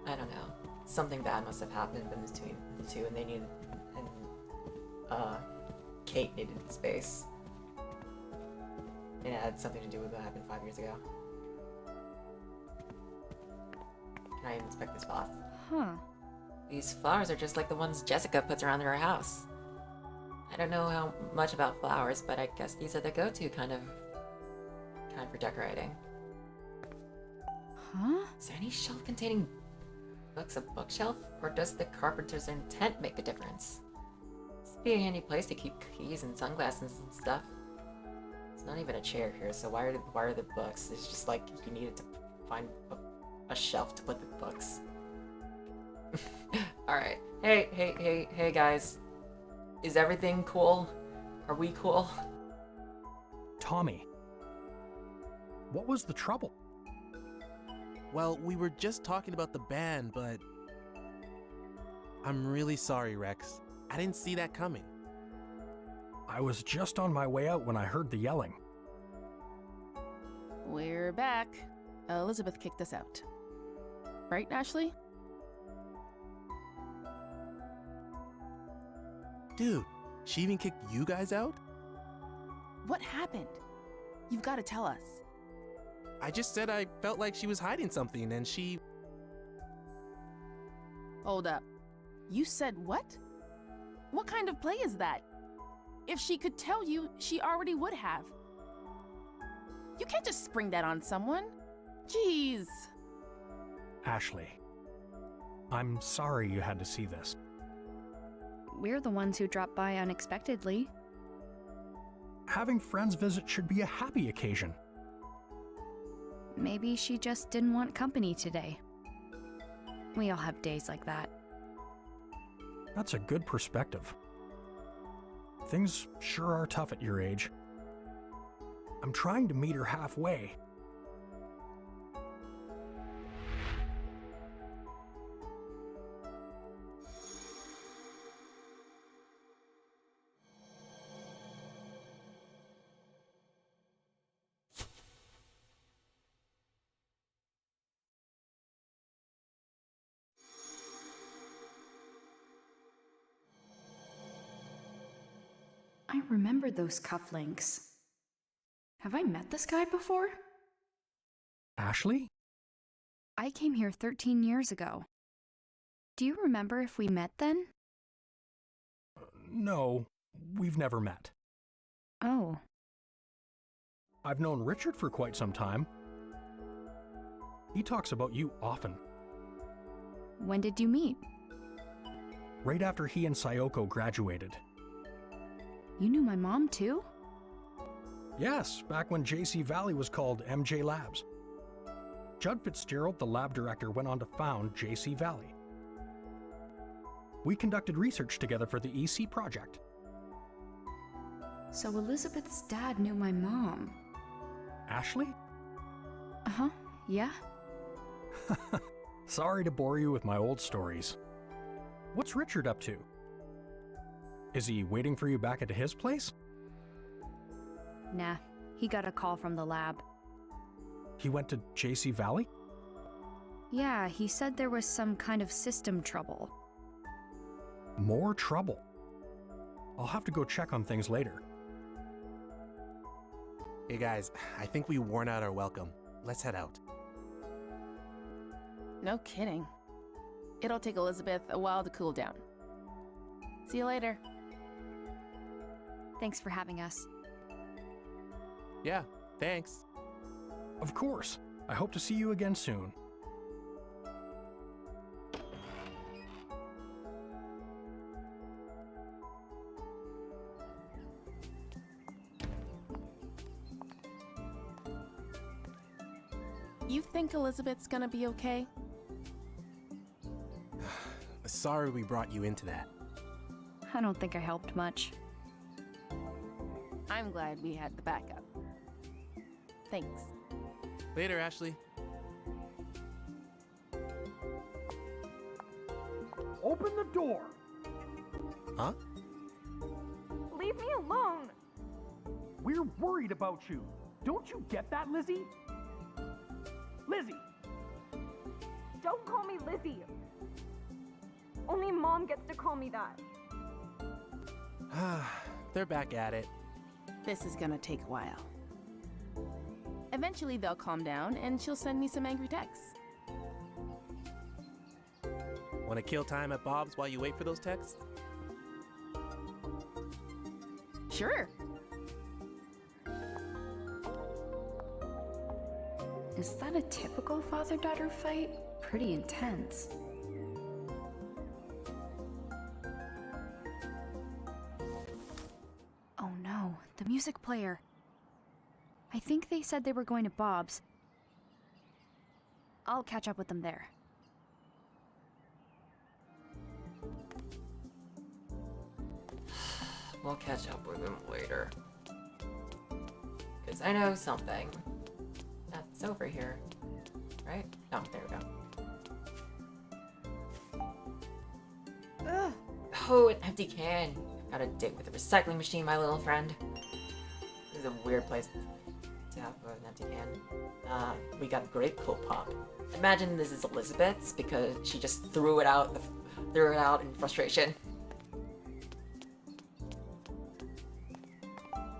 A: I don't know. Something bad must have happened between the two, and Kate needed space. And it had something to do with what happened 5 years ago. Can I inspect this vase?
B: Huh.
A: These flowers are just like the ones Jessica puts around her house. I don't know how much about flowers, but I guess these are the go-to kind for decorating.
B: Huh?
A: Is there any shelf containing books a bookshelf, or does the carpenter's intent make a difference? This would be a handy place to keep keys and sunglasses and stuff. It's not even a chair here, so why are the books? It's just like you needed to find a shelf to put the books. Alright. Hey guys. Is everything cool? Are we cool?
F: Tommy, what was the trouble?
C: Well, we were just talking about the band, but I'm really sorry, Rex. I didn't see that coming.
F: I was just on my way out when I heard the yelling.
D: We're back. Elizabeth kicked us out. Right, Ashley?
C: Dude, she even kicked you guys out?
D: What happened? You've got to tell us.
C: I just said I felt like she was hiding something and she...
D: Hold up. You said what? What kind of play is that? If she could tell you, she already would have. You can't just spring that on someone. Jeez.
F: Ashley, I'm sorry you had to see this.
B: We're the ones who dropped by unexpectedly.
F: Having friends visit should be a happy occasion.
B: Maybe she just didn't want company today. We all have days like that.
F: That's a good perspective. Things sure are tough at your age. I'm trying to meet her halfway.
B: I remember those cufflinks. Have I met this guy before?
F: Ashley?
B: I came here 13 years ago. Do you remember if we met then?
F: No, we've never met.
B: Oh.
F: I've known Richard for quite some time. He talks about you often.
B: When did you meet?
F: Right after he and Sayoko graduated.
B: You knew my mom too?
F: Yes, back when JC Valley was called MJ Labs. Judd Fitzgerald, the lab director, went on to found JC Valley. We conducted research together for the EC project.
B: So Elizabeth's dad knew my mom.
F: Ashley?
B: Uh-huh, yeah.
F: Sorry to bore you with my old stories. What's Richard up to? Is he waiting for you back at his place?
B: Nah, he got a call from the lab.
F: He went to JC Valley?
B: Yeah, he said there was some kind of system trouble.
F: More trouble. I'll have to go check on things later.
C: Hey guys, I think we worn out our welcome. Let's head out.
D: No kidding. It'll take Elizabeth a while to cool down. See you later.
B: Thanks for having us.
C: Yeah, thanks.
F: Of course. I hope to see you again soon.
D: You think Elizabeth's gonna be okay?
C: Sorry we brought you into that.
B: I don't think I helped much.
D: I'm glad we had the backup. Thanks.
C: Later, Ashley.
E: Open the door!
C: Huh?
I: Leave me alone!
E: We're worried about you. Don't you get that, Lizzie? Lizzie!
I: Don't call me Lizzie! Only Mom gets to call me that.
C: They're back at it.
D: This is gonna take a while. Eventually they'll calm down and she'll send me some angry texts.
C: Want to kill time at Bob's while you wait for those texts?
D: Sure.
B: Is that a typical father-daughter fight? Pretty intense. Oh no, the music player. I think they said they were going to Bob's. I'll catch up with them there.
A: We'll catch up with him later. Because I know something. That's over here. Right? Oh, there we go. Ugh. Oh, an empty can. Got a date with a recycling machine, my little friend. This is a weird place to have an empty can. We got grape pop. Imagine this is Elizabeth's because she just threw it out in frustration.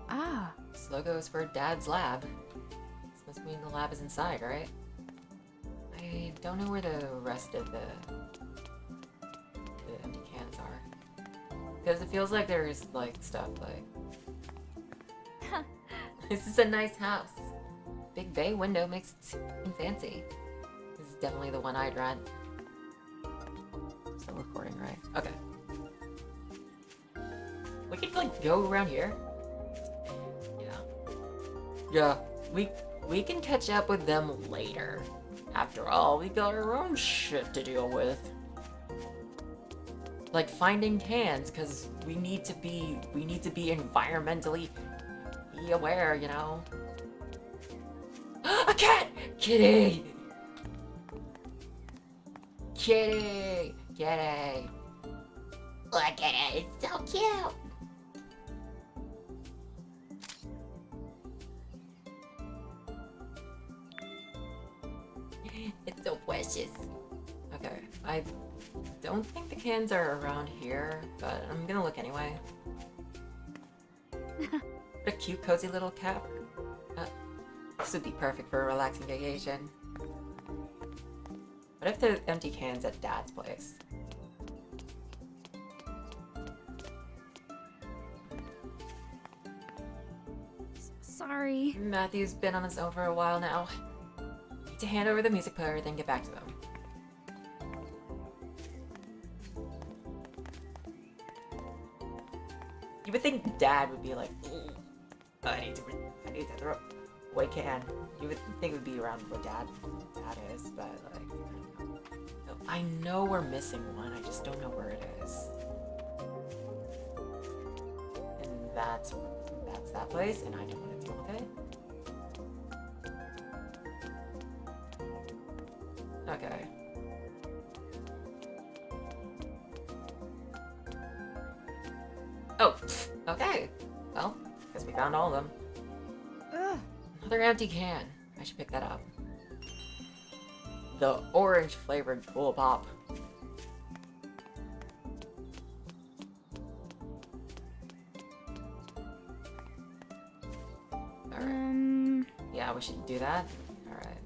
B: Ah,
A: This logo is for Dad's lab. This must mean the lab is inside, right? I don't know where the rest of the empty cans are. Because it feels like there's like stuff like... This is a nice house. Big bay window makes it seem fancy. This is definitely the one I'd rent. Still recording, right? Okay. We could like go around here. Yeah, we can catch up with them later. After all, we got our own shit to deal with. Like finding cans, cause we need to be environmentally aware, you know. A cat! Kitty! Kitty! Kitty! Look at it, it's so cute! It's so precious. Okay, I don't think the cans are around here, but I'm gonna look anyway. What a cute, cozy little cabin. This would be perfect for a relaxing vacation. What if there's empty cans at Dad's place?
B: Sorry.
A: Matthew's been on his own for a while now. Need to hand over the music player, then get back to him. You would think Dad would be like, I need to throw away can. You would think it would be around where Dad is, but like, I don't know. I know we're missing one, I just don't know where it is. And that's that place, and I don't want to deal with it. Okay. Oh, okay. Well, guess we found all of them.
B: Ugh.
A: Another empty can. I should pick that up. The orange flavored Cool Pop. Alright. Yeah, we should do that. Alright.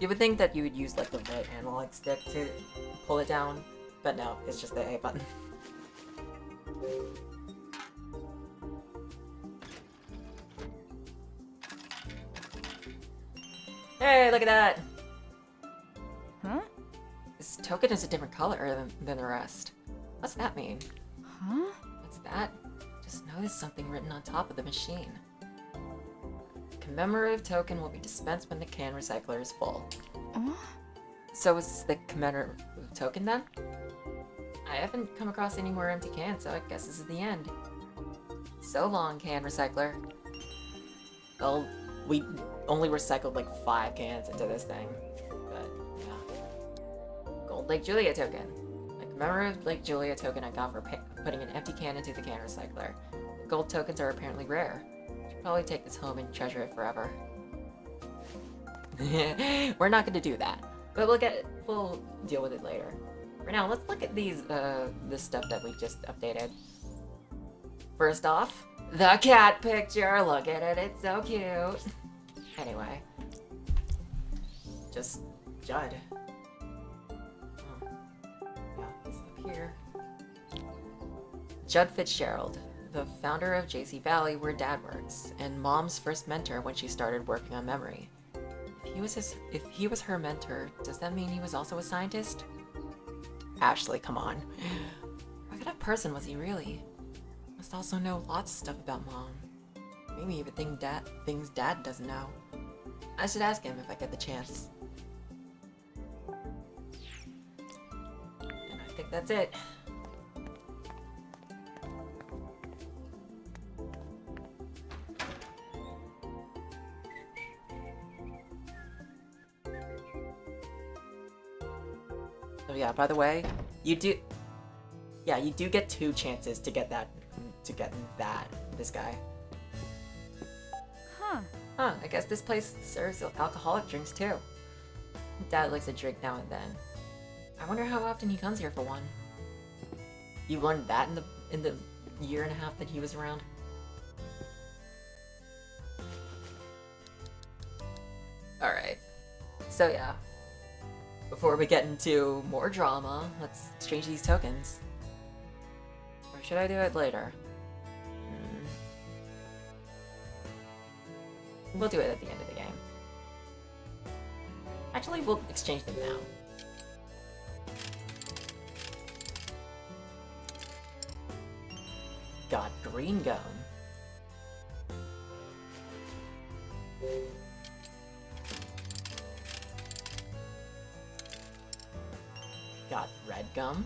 A: You would think that you would use like the right analog stick to pull it down, but no, it's just the A button. Hey, look at that!
B: Huh?
A: This token is a different color than the rest. What's that mean?
B: Huh?
A: What's that? Just noticed something written on top of the machine. Commemorative token will be dispensed when the can recycler is full. So is this the commemorative token then? I haven't come across any more empty cans, so I guess this is the end. So long, can recycler. Well, we only recycled like 5 cans into this thing, but yeah. Gold Lake Juliet token. A commemorative Lake Juliet token I got for putting an empty can into the can recycler. Gold tokens are apparently rare. Should probably take this home and treasure it forever. We're not gonna do that, but we'll deal with it later. For now, let's look at this stuff that we just updated. First off, the cat picture. Look at it, it's so cute. Anyway, just Judd. Oh. Yeah, he's up here. Judd Fitzgerald, the founder of JC Valley, where Dad works, and Mom's first mentor when she started working on memory. If he was her mentor, does that mean he was also a scientist? Ashley, come on. What kind of person was he really? Must also know lots of stuff about Mom. Maybe even things Dad doesn't know. I should ask him if I get the chance. And I think that's it. Oh yeah, by the way, you do get 2 chances to get this guy. Huh, I guess this place serves alcoholic drinks too. Dad likes a drink now and then. I wonder how often he comes here for one. You learned that in the year and a half that he was around? Alright. So yeah. Before we get into more drama, let's exchange these tokens. Or should I do it later? We'll do it at the end of the game. Actually, we'll exchange them now. Got green gum. Got red gum.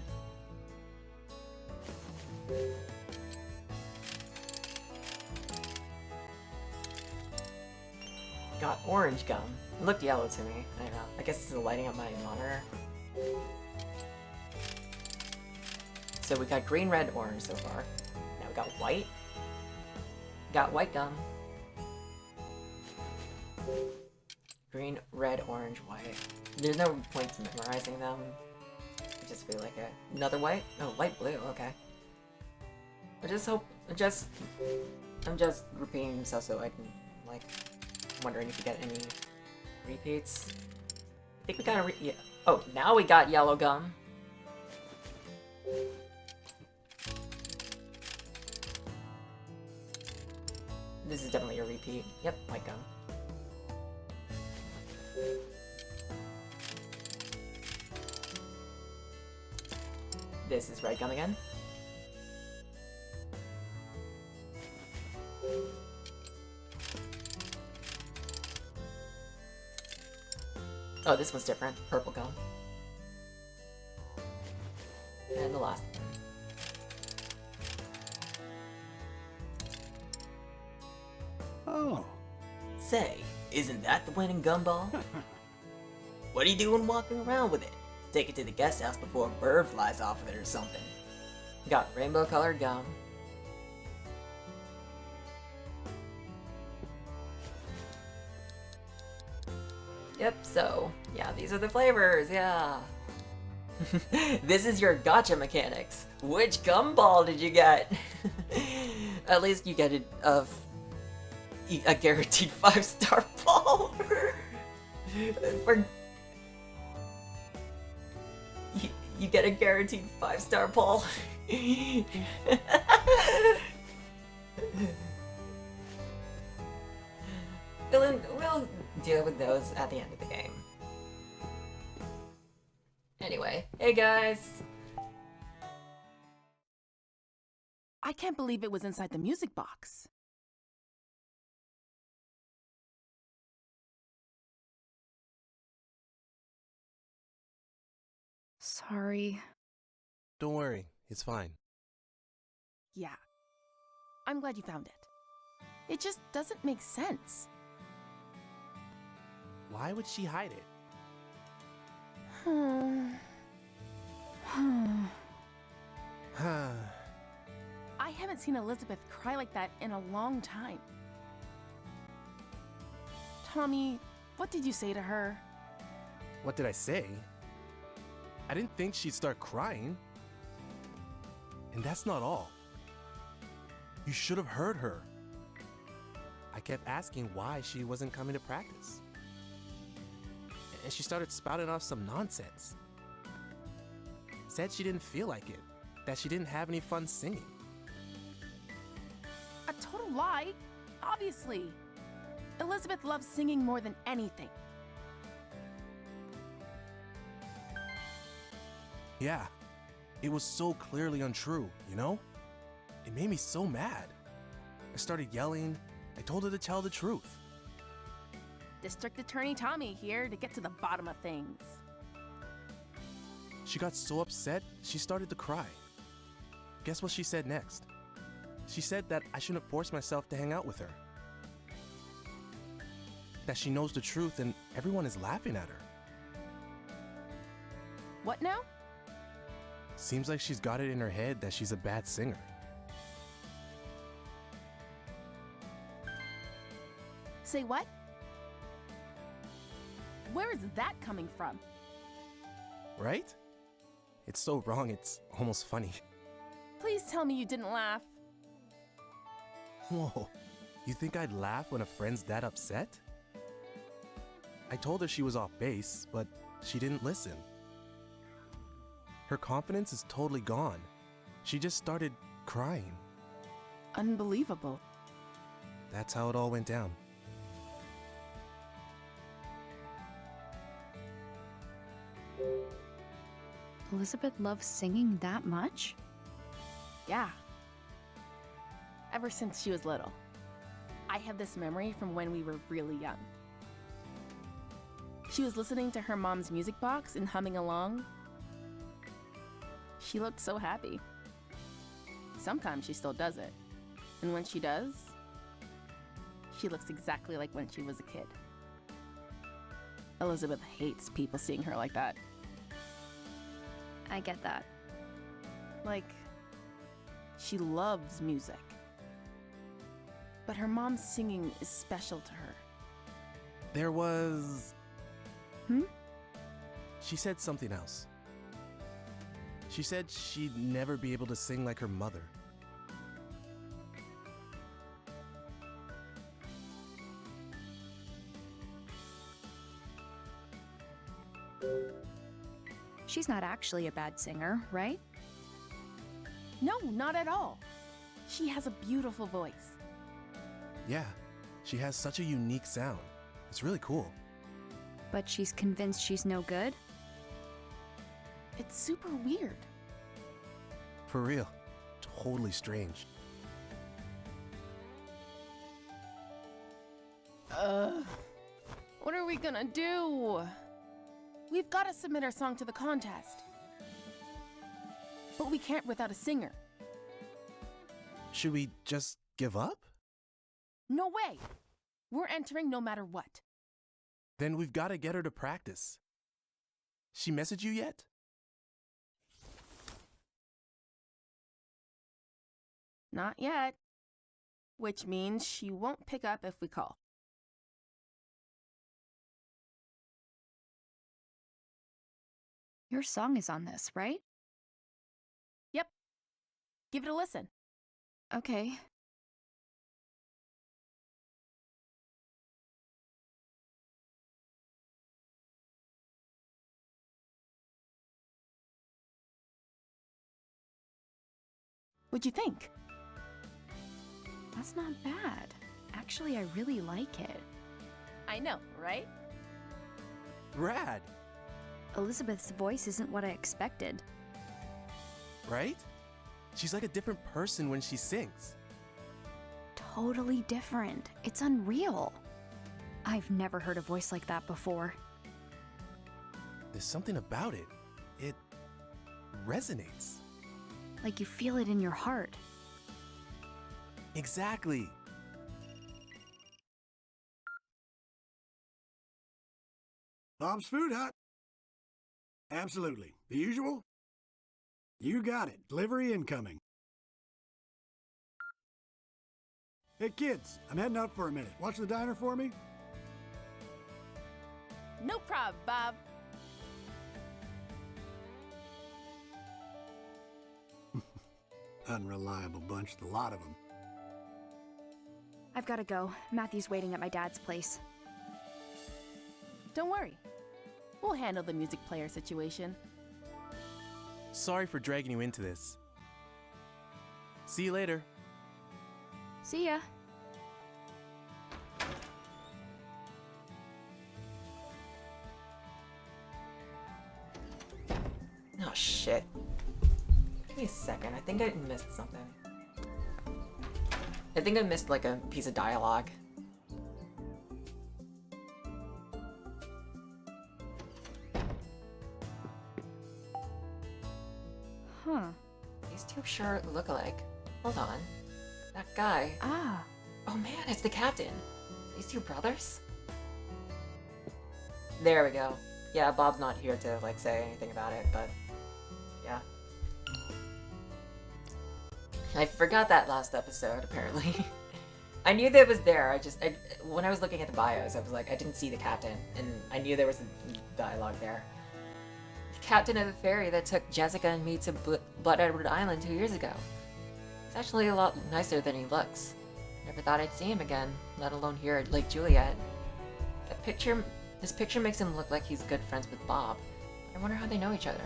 A: Got orange gum. It looked yellow to me. I don't know. I guess this is lighting up my monitor. So we got green, red, orange so far. Now we got white. Got white gum. Green, red, orange, white. There's no point to memorizing them. I just feel like it. Another white? Oh, light blue, okay. I'm just repeating stuff so I can, like, wondering if you get any repeats. I think we got yeah. Oh, now we got yellow gum. This is definitely a repeat. Yep, white gum. This is red gum again. Oh, this one's different. Purple gum. And the last one.
J: Oh.
A: Say, isn't that the winning gumball? What are you doing walking around with it? Take it to the guest house before a bird flies off with it or something. Got rainbow colored gum. Yep, so, yeah, these are the flavors, yeah. This is your gotcha mechanics. Which gumball did you get? At least you get a guaranteed 5-star ball for you get a guaranteed 5-star ball. We'll deal with those at the end of the game. Anyway, hey guys!
D: I can't believe it was inside the music box.
B: Sorry.
C: Don't worry, it's fine.
D: Yeah. I'm glad you found it. It just doesn't make sense.
C: Why would she hide it?
D: I haven't seen Elizabeth cry like that in a long time. Tommy, what did you say to her?
C: What did I say? I didn't think she'd start crying. And that's not all. You should have heard her. I kept asking why she wasn't coming to practice. And she started spouting off some nonsense. Said she didn't feel like it, that she didn't have any fun singing.
D: A total lie, obviously. Elizabeth loves singing more than anything.
C: Yeah, it was so clearly untrue, you know? It made me so mad. I started yelling. I told her to tell the truth.
D: District Attorney Tommy here to get to the bottom of things.
C: She got so upset, she started to cry. Guess what she said next? She said that I shouldn't force myself to hang out with her. That she knows the truth and everyone is laughing at her.
D: What now?
C: Seems like she's got it in her head that she's a bad singer.
D: Say what? Where is that coming from?
C: Right? It's so wrong, it's almost funny.
D: Please tell me you didn't laugh.
C: Whoa, you think I'd laugh when a friend's that upset? I told her she was off base, but she didn't listen. Her confidence is totally gone. She just started crying.
D: Unbelievable.
C: That's how it all went down.
B: Elizabeth loves singing that much?
D: Yeah. Ever since she was little. I have this memory from when we were really young. She was listening to her mom's music box and humming along. She looked so happy. Sometimes she still does it. And when she does, she looks exactly like when she was a kid. Elizabeth hates people seeing her like that.
B: I get that.
D: Like, she loves music. But her mom's singing is special to her.
C: There was...
B: Hmm?
C: She said something else. She said she'd never be able to sing like her mother.
B: She's not actually a bad singer, right?
D: No, not at all. She has a beautiful voice.
C: Yeah, she has such a unique sound. It's really cool.
B: But she's convinced she's no good?
D: It's super weird.
C: For real. Totally strange.
D: What are we gonna do? We've gotta submit our song to the contest. But we can't without a singer.
C: Should we just give up?
D: No way! We're entering no matter what.
C: Then we've got to get her to practice. She messaged you yet?
D: Not yet. Which means she won't pick up if we call.
B: Your song is on this, right?
D: Yep. Give it a listen.
B: Okay.
D: What'd you think?
B: That's not bad. Actually, I really like it.
D: I know, right?
C: Rad,
B: Elizabeth's voice isn't what I expected.
C: right? She's like a different person when she sings.
B: Totally different. It's unreal. I've never heard a voice like that before.
C: There's something about it. It resonates.
B: Like you feel it in your heart.
C: Exactly.
J: Bob's Food Hut. Absolutely. The usual? You got it. Delivery incoming. Hey kids, I'm heading out for a minute. Watch the diner for me?
D: No prob, Bob.
J: Unreliable bunch, the lot of them.
B: I've gotta go. Matthew's waiting at my dad's place.
D: Don't worry. We'll handle the music player situation.
C: Sorry for dragging you into this. See you later.
B: See ya.
A: Oh shit. Give me a second. I think I missed something. I think I missed like a piece of dialogue.
B: Huh.
A: These two sure look alike. Hold on. That guy.
B: Ah.
A: Oh man, it's the captain. These two brothers? There we go. Yeah, Bob's not here to like say anything about it, but yeah. I forgot that last episode, apparently. I knew that it was there, when I was looking at the bios, I was like, I didn't see the captain, and I knew there was a dialogue there. The captain of the ferry that took Jessica and me to Blood Edward Island 2 years ago. He's actually a lot nicer than he looks. Never thought I'd see him again, let alone here at Lake Juliet. This picture makes him look like he's good friends with Bob. I wonder how they know each other.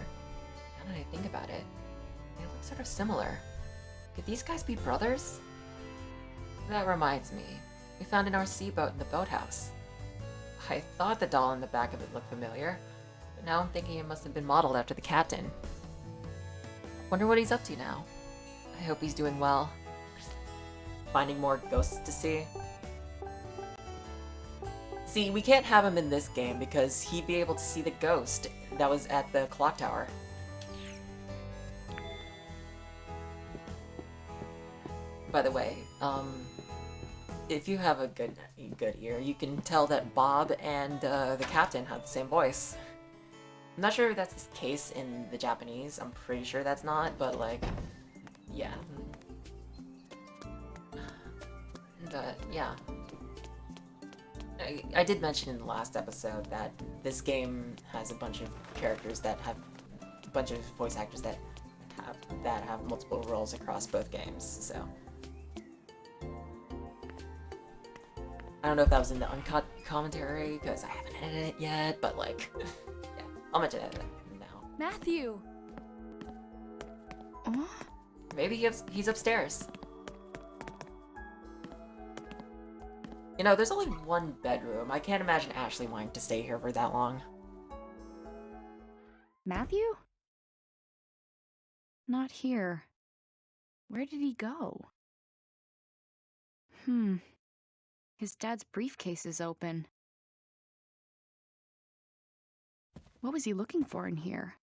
A: Now that I think about it, they look sort of similar. Could these guys be brothers? That reminds me. We found an RC boat in the boathouse. I thought the doll in the back of it looked familiar, but now I'm thinking it must have been modeled after the captain. Wonder what he's up to now. I hope he's doing well. Finding more ghosts to see. See, we can't have him in this game because he'd be able to see the ghost that was at the clock tower. By the way, if you have a good ear, you can tell that Bob and the captain have the same voice. I'm not sure if that's the case in the Japanese. I'm pretty sure that's not, but like, yeah. And yeah. I did mention in the last episode that this game has a bunch of characters that have a bunch of voice actors that have multiple roles across both games, so. I don't know if that was in the uncut commentary, because I haven't edited it yet, but like, yeah. I'll mention it now.
B: Matthew! Oh?
A: Maybe he's upstairs. You know, there's only one bedroom. I can't imagine Ashley wanting to stay here for that long.
B: Matthew? Not here. Where did he go? His dad's briefcase is open. What was he looking for in here?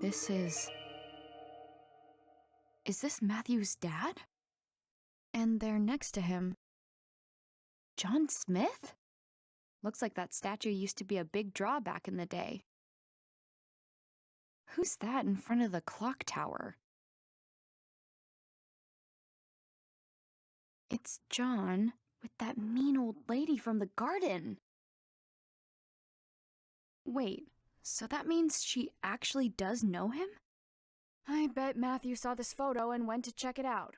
B: Is this Matthew's dad? And there next to him, John Smith? Looks like that statue used to be a big draw back in the day. Who's that in front of the clock tower? It's John with that mean old lady from the garden. Wait, so that means she actually does know him? I bet Matthew saw this photo and went to check it out.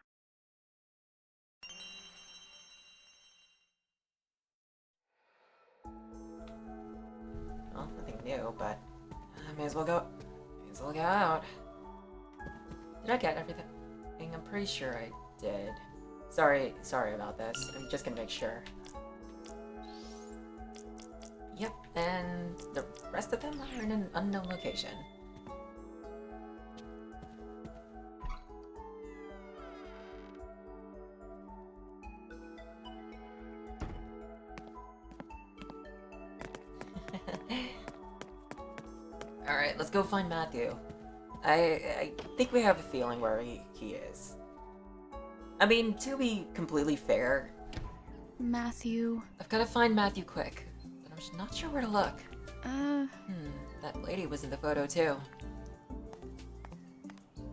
A: Well, nothing new, but I may as well go out. Did I get everything? I'm pretty sure I did. Sorry about this. I'm just gonna make sure. Yep, and the rest of them are in an unknown location. Alright, let's go find Matthew. I think we have a feeling where he is. I mean, to be completely fair,
B: Matthew.
A: I've got to find Matthew quick, but I'm not sure where to look. That lady was in the photo too.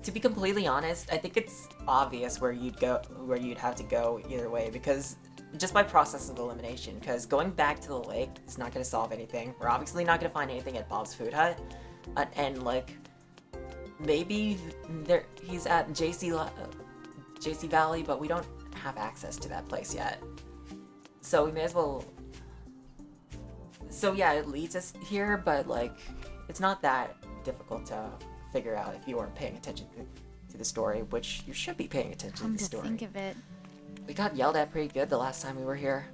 A: To be completely honest, I think it's obvious where you'd have to go either way, because just by process of elimination, because going back to the lake is not going to solve anything. We're obviously not going to find anything at Bob's Food Hut, and like, maybe he's at JC Valley, but we don't have access to that place yet. So we may as well... So yeah, it leads us here, but like, it's not that difficult to figure out if you weren't paying attention to the story, which you should be paying attention to the story.
B: Come to think of it.
A: We got yelled at pretty good the last time we were here.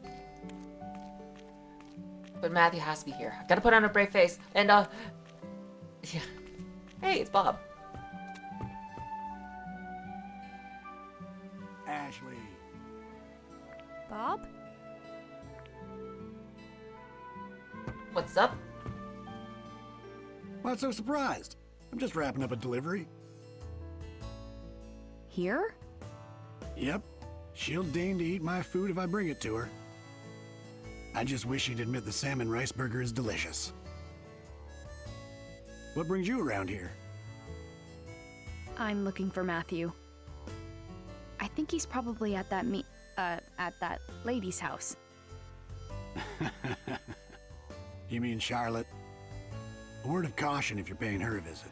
A: But Matthew has to be here. Gotta put on a brave face, and yeah. Hey, it's Bob.
J: Ashley.
B: Bob?
A: What's up?
J: Why so surprised? I'm just wrapping up a delivery.
B: Here?
J: Yep. She'll deign to eat my food if I bring it to her. I just wish she'd admit the salmon rice burger is delicious. What brings you around here?
B: I'm looking for Matthew. I think he's probably at that at that lady's house.
J: You mean Charlotte? A word of caution if you're paying her a visit.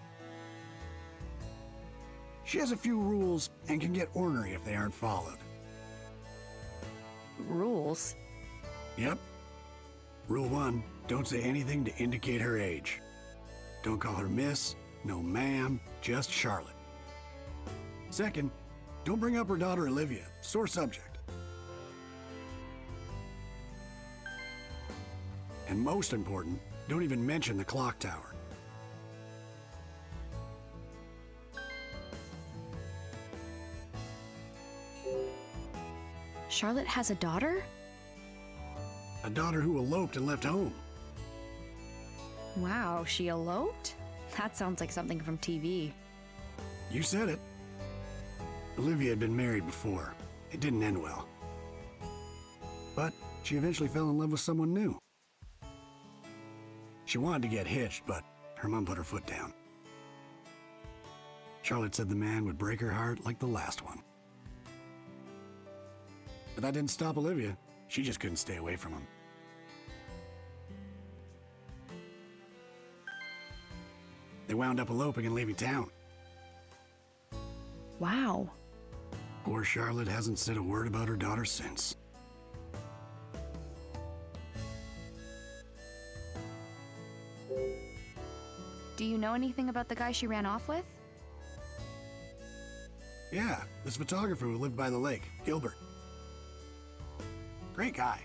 J: She has a few rules and can get ornery if they aren't followed.
B: Rules?
J: Yep. Rule 1, don't say anything to indicate her age. Don't call her miss, no ma'am, just Charlotte. Second, don't bring up her daughter Olivia, sore subject. And most important, don't even mention the clock tower.
B: Charlotte has a daughter?
J: A daughter who eloped and left home.
B: Wow, she eloped? That sounds like something from TV.
J: You said it. Olivia had been married before. It didn't end well. But she eventually fell in love with someone new. She wanted to get hitched, but her mom put her foot down. Charlotte said the man would break her heart like the last one. But that didn't stop Olivia. She just couldn't stay away from him. They wound up eloping and leaving town.
B: Wow.
J: Poor Charlotte hasn't said a word about her daughter since.
B: Do you know anything about the guy she ran off with?
J: Yeah, this photographer who lived by the lake, Gilbert. Great guy.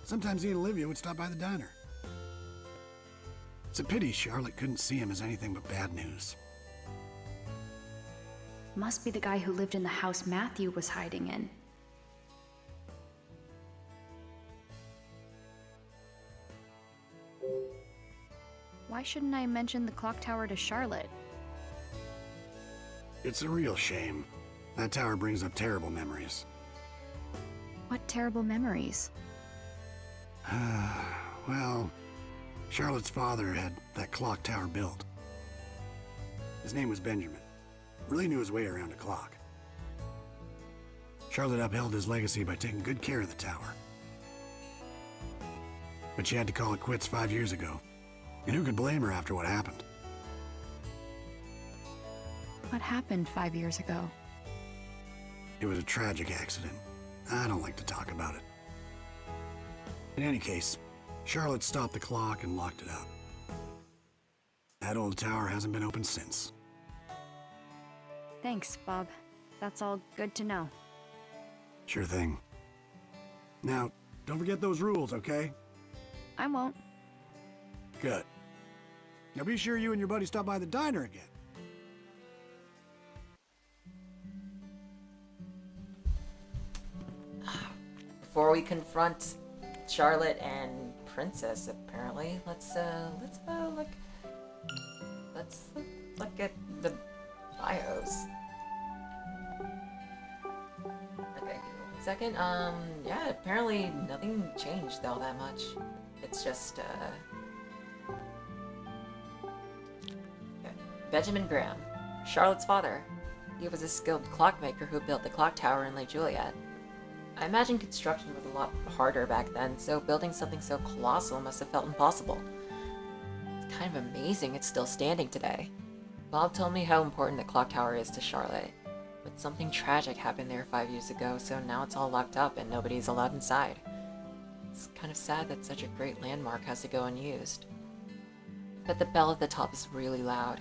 J: Sometimes he and Olivia would stop by the diner. It's a pity Charlotte couldn't see him as anything but bad news.
B: Must be the guy who lived in the house Matthew was hiding in. Why shouldn't I mention the clock tower to Charlotte?
J: It's a real shame. That tower brings up terrible memories.
B: What terrible memories?
J: Well, Charlotte's father had that clock tower built. His name was Benjamin. Really knew his way around a clock. Charlotte upheld his legacy by taking good care of the tower. But she had to call it quits 5 years ago. And who could blame her after what happened?
B: What happened 5 years ago?
J: It was a tragic accident. I don't like to talk about it. In any case, Charlotte stopped the clock and locked it up. That old tower hasn't been opened since.
B: Thanks, Bob. That's all good to know.
J: Sure thing. Now, don't forget those rules, okay?
B: I won't.
J: Good. Now be sure you and your buddy stop by the diner again.
A: Before we confront Charlotte and Princess, apparently, let's look at the bios. Okay, give me 1 second. Yeah, apparently nothing changed all that much. It's just, okay. Benjamin Graham, Charlotte's father. He was a skilled clockmaker who built the clock tower in Lake Juliet. I imagine construction was a lot harder back then, so building something so colossal must have felt impossible. It's kind of amazing it's still standing today. Bob told me how important the clock tower is to Charlotte, but something tragic happened there 5 years ago, so now it's all locked up and nobody's allowed inside. It's kind of sad that such a great landmark has to go unused. But the bell at the top is really loud.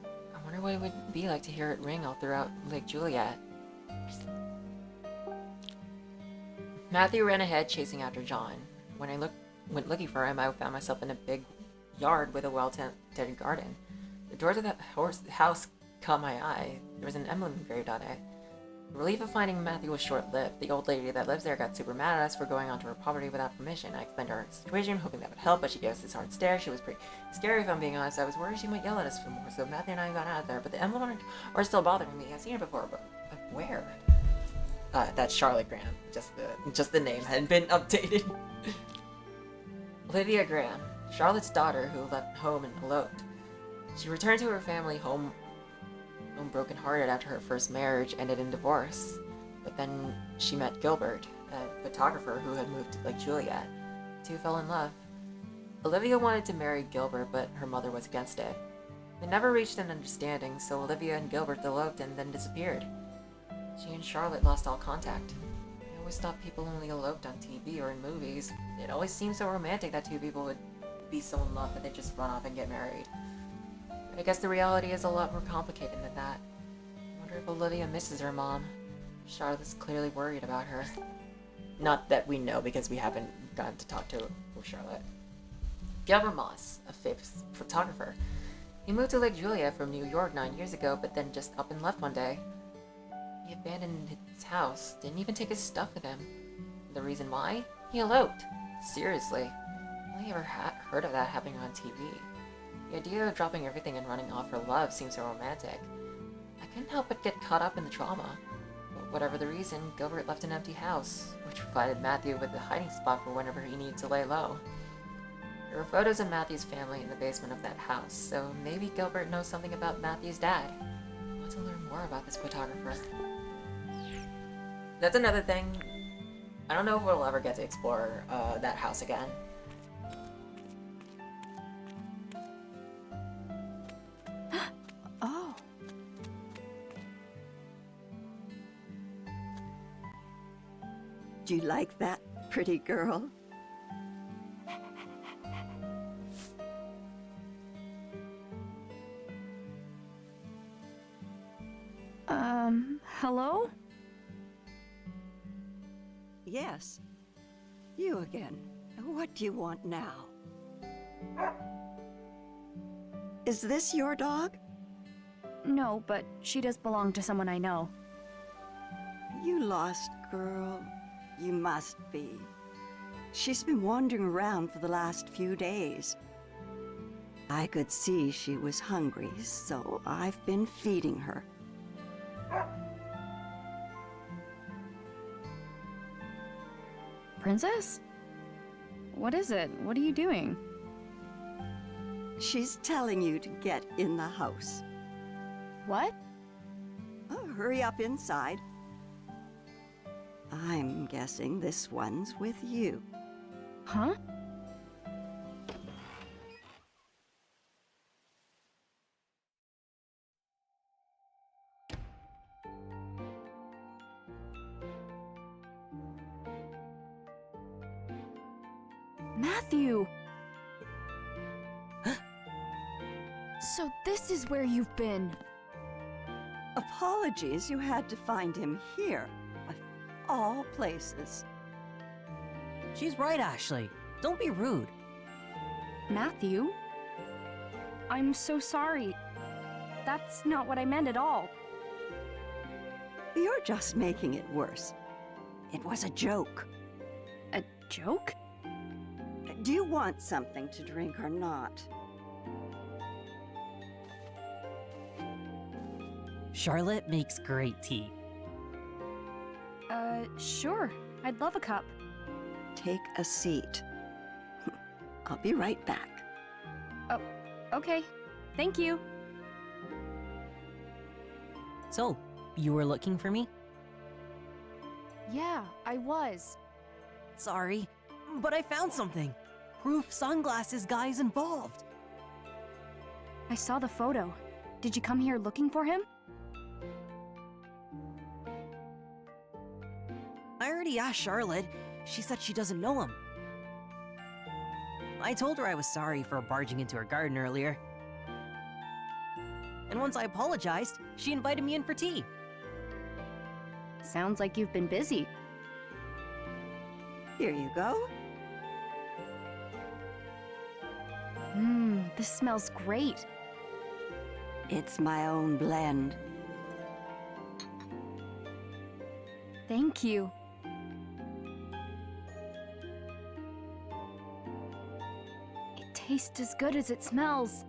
A: I wonder what it would be like to hear it ring all throughout Lake Juliet. Matthew ran ahead, chasing after John. When I went looking for him, I found myself in a big yard with a well-tended garden. The doors of the house caught my eye. There was an emblem engraved on it. The relief of finding Matthew was short-lived. The old lady that lives there got super mad at us for going onto her property without permission. I explained our situation, hoping that would help, but she gave us this hard stare. She was pretty scary, if I'm being honest. I was worried she might yell at us for more, so Matthew and I got out of there. But the emblem on are still bothering me. I've seen it before, but where? That's Charlotte Graham. Just the name hadn't been updated. Olivia Graham, Charlotte's daughter who left home and eloped. She returned to her family home broken-hearted after her first marriage ended in divorce. But then she met Gilbert, a photographer who had moved to Lake Juliet. The two fell in love. Olivia wanted to marry Gilbert, but her mother was against it. They never reached an understanding, so Olivia and Gilbert eloped and then disappeared. She and Charlotte lost all contact. I always thought people only eloped on TV or in movies. It always seemed so romantic that two people would be so in love that they'd just run off and get married. But I guess the reality is a lot more complicated than that. I wonder if Olivia misses her mom. Charlotte's clearly worried about her. Not that we know because we haven't gotten to talk to Charlotte. Gilbert Moss, a fifth photographer. He moved to Lake Juliet from New York 9 years ago, but then just up and left one day. He abandoned his house, didn't even take his stuff with him. The reason why? He eloped. Seriously. I only ever heard of that happening on TV. The idea of dropping everything and running off for love seems so romantic. I couldn't help but get caught up in the drama. But whatever the reason, Gilbert left an empty house, which provided Matthew with a hiding spot for whenever he needed to lay low. There were photos of Matthew's family in the basement of that house, so maybe Gilbert knows something about Matthew's dad. I want to learn more about this photographer. That's another thing. I don't know if we'll ever get to explore that house again.
B: Oh.
K: Do you like that, pretty girl?
B: Hello?
K: Yes. You again. What do you want now? Is this your dog?
B: No, but she does belong to someone I know.
K: You lost girl. You must be. She's been wandering around for the last few days. I could see she was hungry, so I've been feeding her.
B: Princess? What is it? What are you doing?
K: She's telling you to get in the house.
B: What?
K: Oh, hurry up inside. I'm guessing this one's with you.
B: Huh? Matthew! So this is where you've been.
K: Apologies you had to find him here, of all places.
L: She's right, Ashley. Don't be rude.
B: Matthew? I'm so sorry. That's not what I meant at all.
K: You're just making it worse. It was a joke.
B: A joke?
K: Do you want something to drink or not?
L: Charlotte makes great tea.
B: Sure. I'd love a cup.
K: Take a seat. I'll be right back.
B: Oh, okay. Thank you.
L: So, you were looking for me?
B: Yeah, I was.
L: Sorry, but I found something. Proof sunglasses guy's involved.
B: I saw the photo. Did you come here looking for him?
L: I already asked Charlotte. She said she doesn't know him. I told her I was sorry for barging into her garden earlier. And once I apologized, she invited me in for tea.
B: Sounds like you've been busy.
K: Here you go.
B: This smells great.
K: It's my own blend.
B: Thank you. It tastes as good as it smells.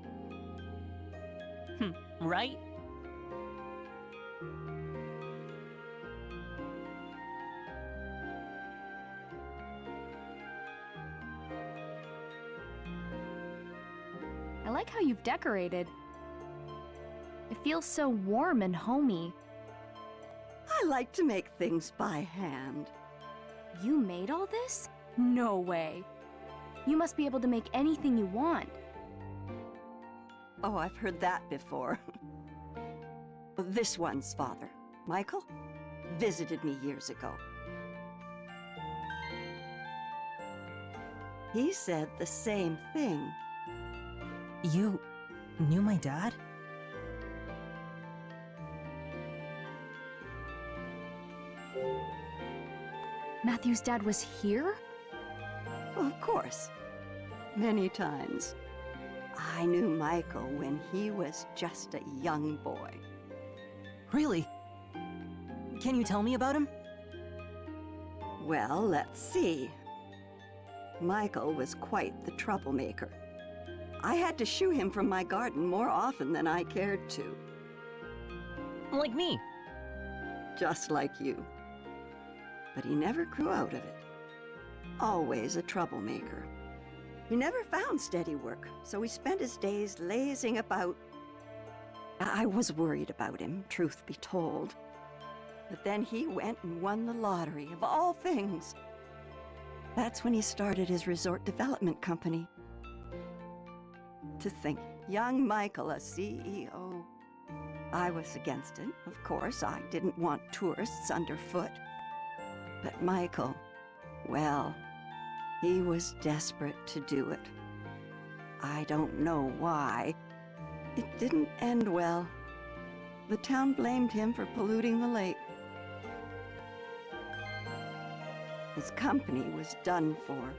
L: Right?
B: I like how you've decorated. It feels so warm and homey.
K: I like to make things by hand.
B: You made all this? No way. You must be able to make anything you want.
K: Oh, I've heard that before. This one's father, Michael, visited me years ago. He said the same thing.
L: You knew my dad?
B: Matthew's dad was here?
K: Of course. Many times. I knew Michael when he was just a young boy.
L: Really? Can you tell me about him?
K: Well, let's see. Michael was quite the troublemaker. I had to shoo him from my garden more often than I cared to.
L: Like me.
K: Just like you. But he never grew out of it. Always a troublemaker. He never found steady work, so he spent his days lazing about. I was worried about him, truth be told. But then he went and won the lottery, of all things. That's when he started his resort development company. To think, young Michael, a CEO. I was against it, of course. I didn't want tourists underfoot. But Michael, well, he was desperate to do it. I don't know why. It didn't end well. the town blamed him for polluting the lake. His company was done for.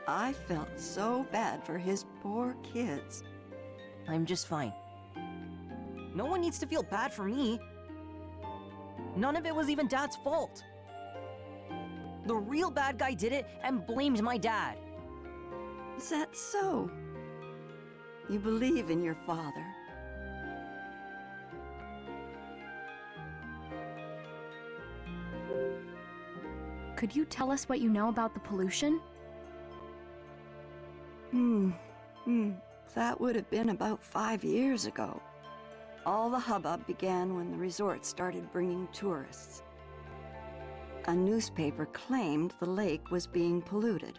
K: I felt so bad for his poor kids.
L: I'm just fine. No one needs to feel bad for me. None of it was even Dad's fault. The real bad guy did it and blamed my dad.
K: Is that so? You believe in your father?
B: Could you tell us what you know about the pollution?
K: That would have been about 5 years ago. All the hubbub began when the resort started bringing tourists. A newspaper claimed the lake was being polluted.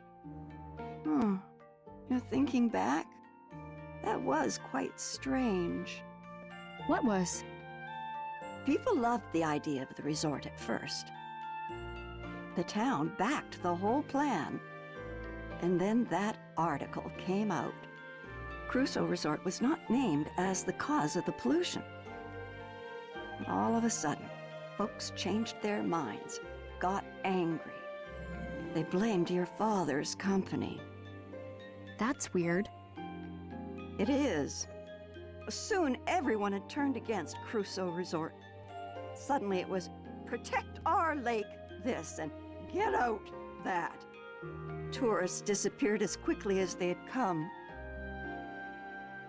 K: You're thinking back? That was quite strange.
B: What was?
K: People loved the idea of the resort at first. The town backed the whole plan. And then that article came out. Crusoe Resort was not named as the cause of the pollution. All of a sudden, folks changed their minds, got angry. They blamed your father's company.
B: That's weird.
K: It is. Soon everyone had turned against Crusoe Resort. Suddenly it was, protect our lake this and get out that. Tourists disappeared as quickly as they had come.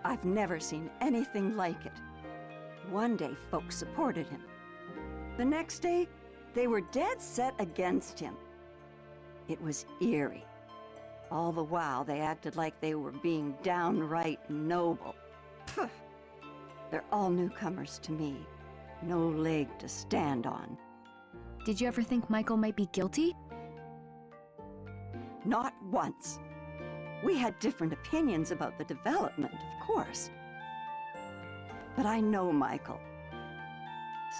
K: I've never seen anything like it. One day folks supported him. The next day, they were dead set against him. It was eerie. All the while, they acted like they were being downright noble. Phew. They're all newcomers to me. No leg to stand on.
B: Did you ever think Michael might be guilty?
K: Not once. We had different opinions about the development, of course. But I know Michael.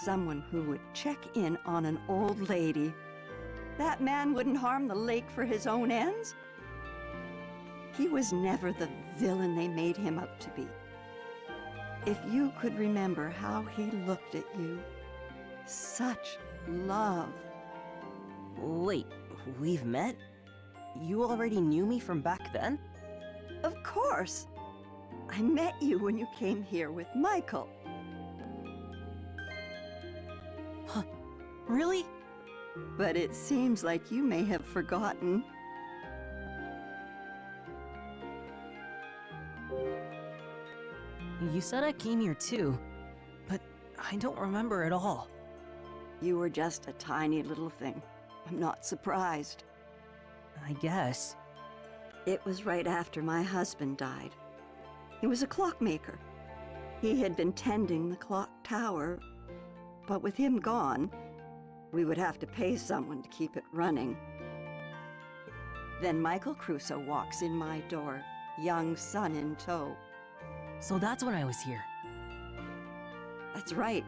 K: Someone who would check in on an old lady. That man wouldn't harm the lake for his own ends. He was never the villain they made him out to be. If you could remember how he looked at you, such love.
L: Wait, we've met? You already knew me from back then?
K: Of course. I met you when you came here with Michael.
L: Huh, really?
K: But it seems like you may have forgotten.
L: You said I came here too, but I don't remember at all.
K: You were just a tiny little thing. I'm not surprised.
L: I guess.
K: It was right after my husband died. He was a clockmaker. He had been tending the clock tower, but with him gone, we would have to pay someone to keep it running. Then Michael Crusoe walks in my door, young son in tow.
L: So that's when I was here.
K: That's right.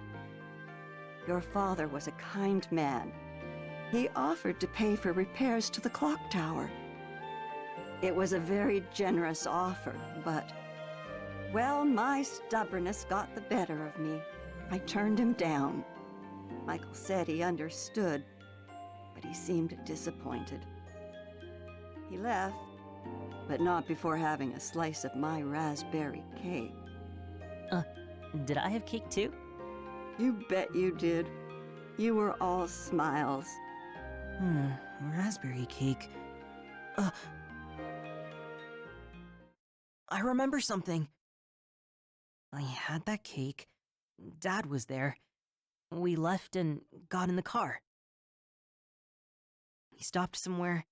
K: Your father was a kind man. He offered to pay for repairs to the clock tower. It was a very generous offer, but, well, my stubbornness got the better of me. I turned him down. Michael said he understood, but he seemed disappointed. He left, but not before having a slice of my raspberry cake.
L: Did I have cake too?
K: You bet you did. You were all smiles.
L: Raspberry cake. I remember something. I had that cake. Dad was there. We left and got in the car. He stopped somewhere.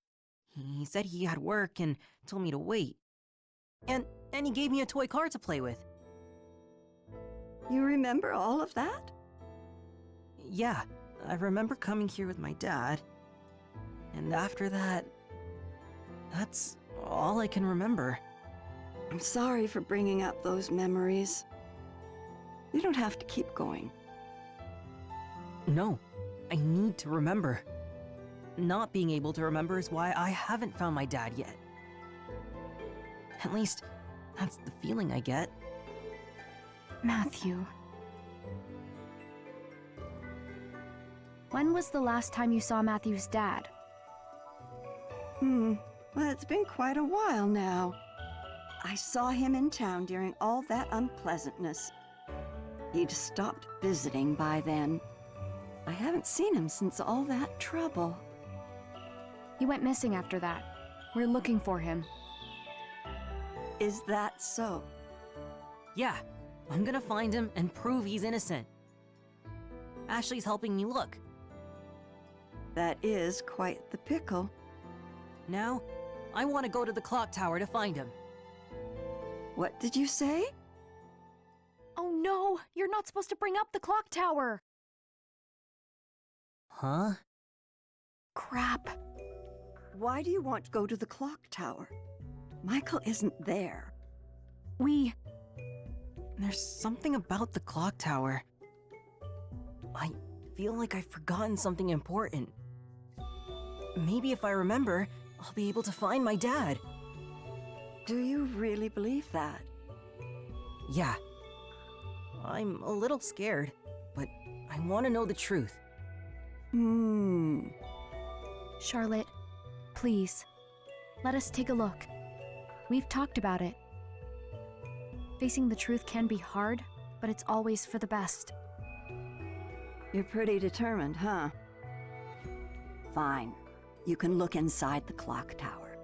L: He said he had work and told me to wait. And he gave me a toy car to play with.
K: You remember all of that?
L: Yeah, I remember coming here with my dad. And after that, that's all I can remember.
K: I'm sorry for bringing up those memories. You don't have to keep going.
L: No, I need to remember. Not being able to remember is why I haven't found my dad yet. At least, that's the feeling I get.
B: Matthew. When was the last time you saw Matthew's dad?
K: Well, it's been quite a while now. I saw him in town during all that unpleasantness. He'd stopped visiting by then. I haven't seen him since all that trouble.
B: He went missing after that. We're looking for him.
K: Is that so?
L: Yeah, I'm gonna find him and prove he's innocent. Ashley's helping me look.
K: That is quite the pickle.
L: Now, I want to go to the clock tower to find him.
K: What did you say?
B: Oh no! You're not supposed to bring up the clock tower!
L: Huh?
B: Crap.
K: Why do you want to go to the clock tower? Michael isn't there.
L: There's something about the clock tower. I feel like I've forgotten something important. Maybe if I remember, I'll be able to find my dad.
K: Do you really believe that?
L: Yeah. I'm a little scared, but I want to know the truth.
B: Charlotte, please, let us take a look. We've talked about it. Facing the truth can be hard, but it's always for the best.
K: You're pretty determined, huh? Fine. You can look inside the clock tower.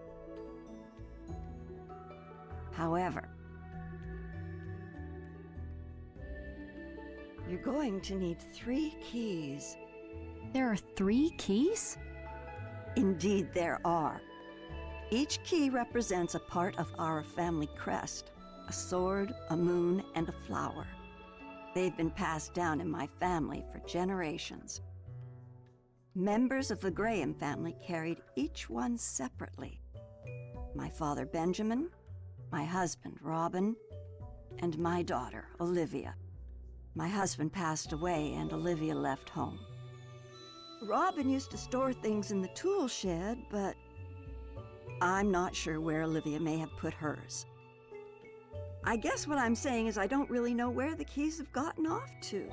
K: However, you're going to need 3 keys.
B: There are 3 keys?
K: Indeed, there are. Each key represents a part of our family crest: a sword, a moon, and a flower. They've been passed down in my family for generations. Members of the Graham family carried each one separately. My father Benjamin, my husband Robin, and my daughter Olivia. My husband passed away and Olivia left home. Robin used to store things in the tool shed, but I'm not sure where Olivia may have put hers. I guess what I'm saying is I don't really know where the keys have gotten off to.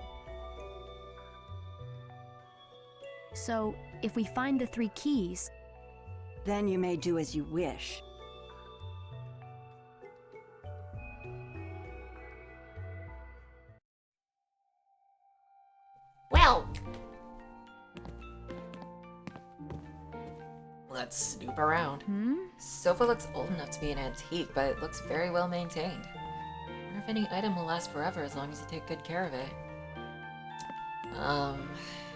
B: So, if we find the 3 keys...
K: Then you may do as you wish.
A: Well, let's snoop around. Sofa looks old enough to be an antique, but it looks very well maintained. I wonder if any item will last forever as long as you take good care of it.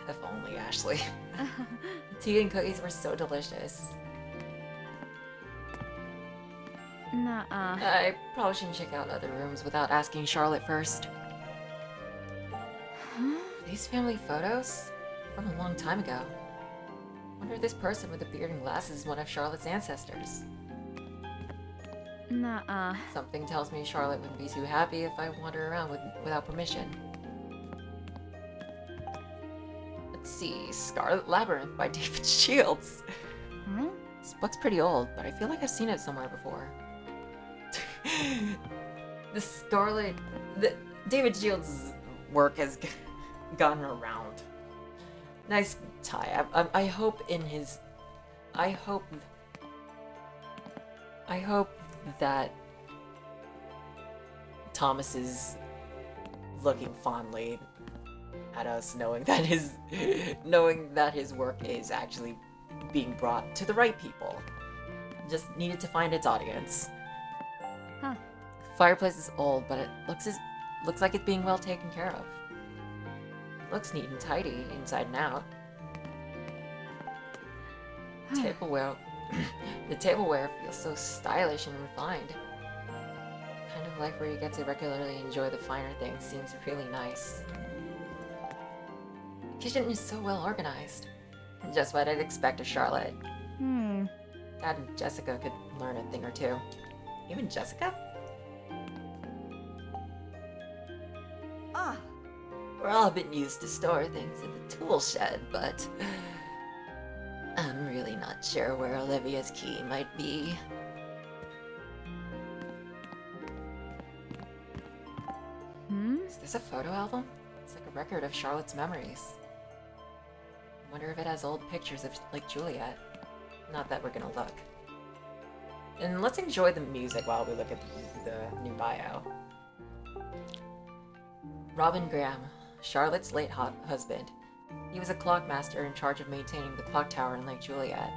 A: If only, Ashley. Tea and cookies were so delicious.
B: Nuh-uh.
A: I probably shouldn't check out other rooms without asking Charlotte first. These family photos? From a long time ago. I wonder if this person with the beard and glasses is one of Charlotte's ancestors.
B: Nuh-uh.
A: Something tells me Charlotte wouldn't be too happy if I wander around without permission. Let's see, Scarlet Labyrinth by David Shields. This book's pretty old, but I feel like I've seen it somewhere before. David Shields' work has gotten around. Nice tie. I hope that Thomas is looking fondly at us, knowing that his work is actually being brought to the right people. Just needed to find its audience.
B: Huh.
A: Fireplace is old, but it looks like it's being well taken care of. Looks neat and tidy inside and out. Tableware. The tableware feels so stylish and refined. The kind of life where you get to regularly enjoy the finer things seems really nice. The kitchen is so well organized. Just what I'd expect of Charlotte. Dad and Jessica could learn a thing or two. Even Jessica? Robin used to store things in the tool shed, but I'm really not sure where Olivia's key might be. Is this a photo album? It's like a record of Charlotte's memories. Wonder if it has old pictures of Lake Juliet. Not that we're gonna look. And let's enjoy the music while we look at the new bio. Robin Graham, Charlotte's late husband. He was a clockmaster in charge of maintaining the clock tower in Lake Juliet.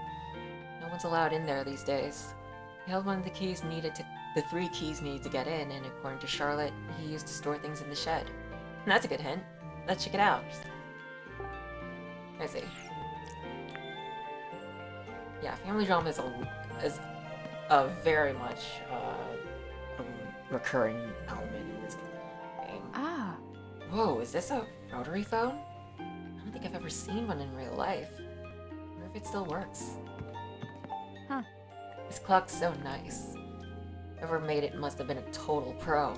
A: No one's allowed in there these days. He held one of the the 3 keys needed to get in, and according to Charlotte, he used to store things in the shed. And that's a good hint. Let's check it out. I see. Yeah, family drama is a very much a recurring element in this game.
B: Ah.
A: Whoa, is this a rotary phone? I don't think I've ever seen one in real life. I wonder if it still works.
B: Huh.
A: This clock's so nice. Whoever made it must have been a total pro.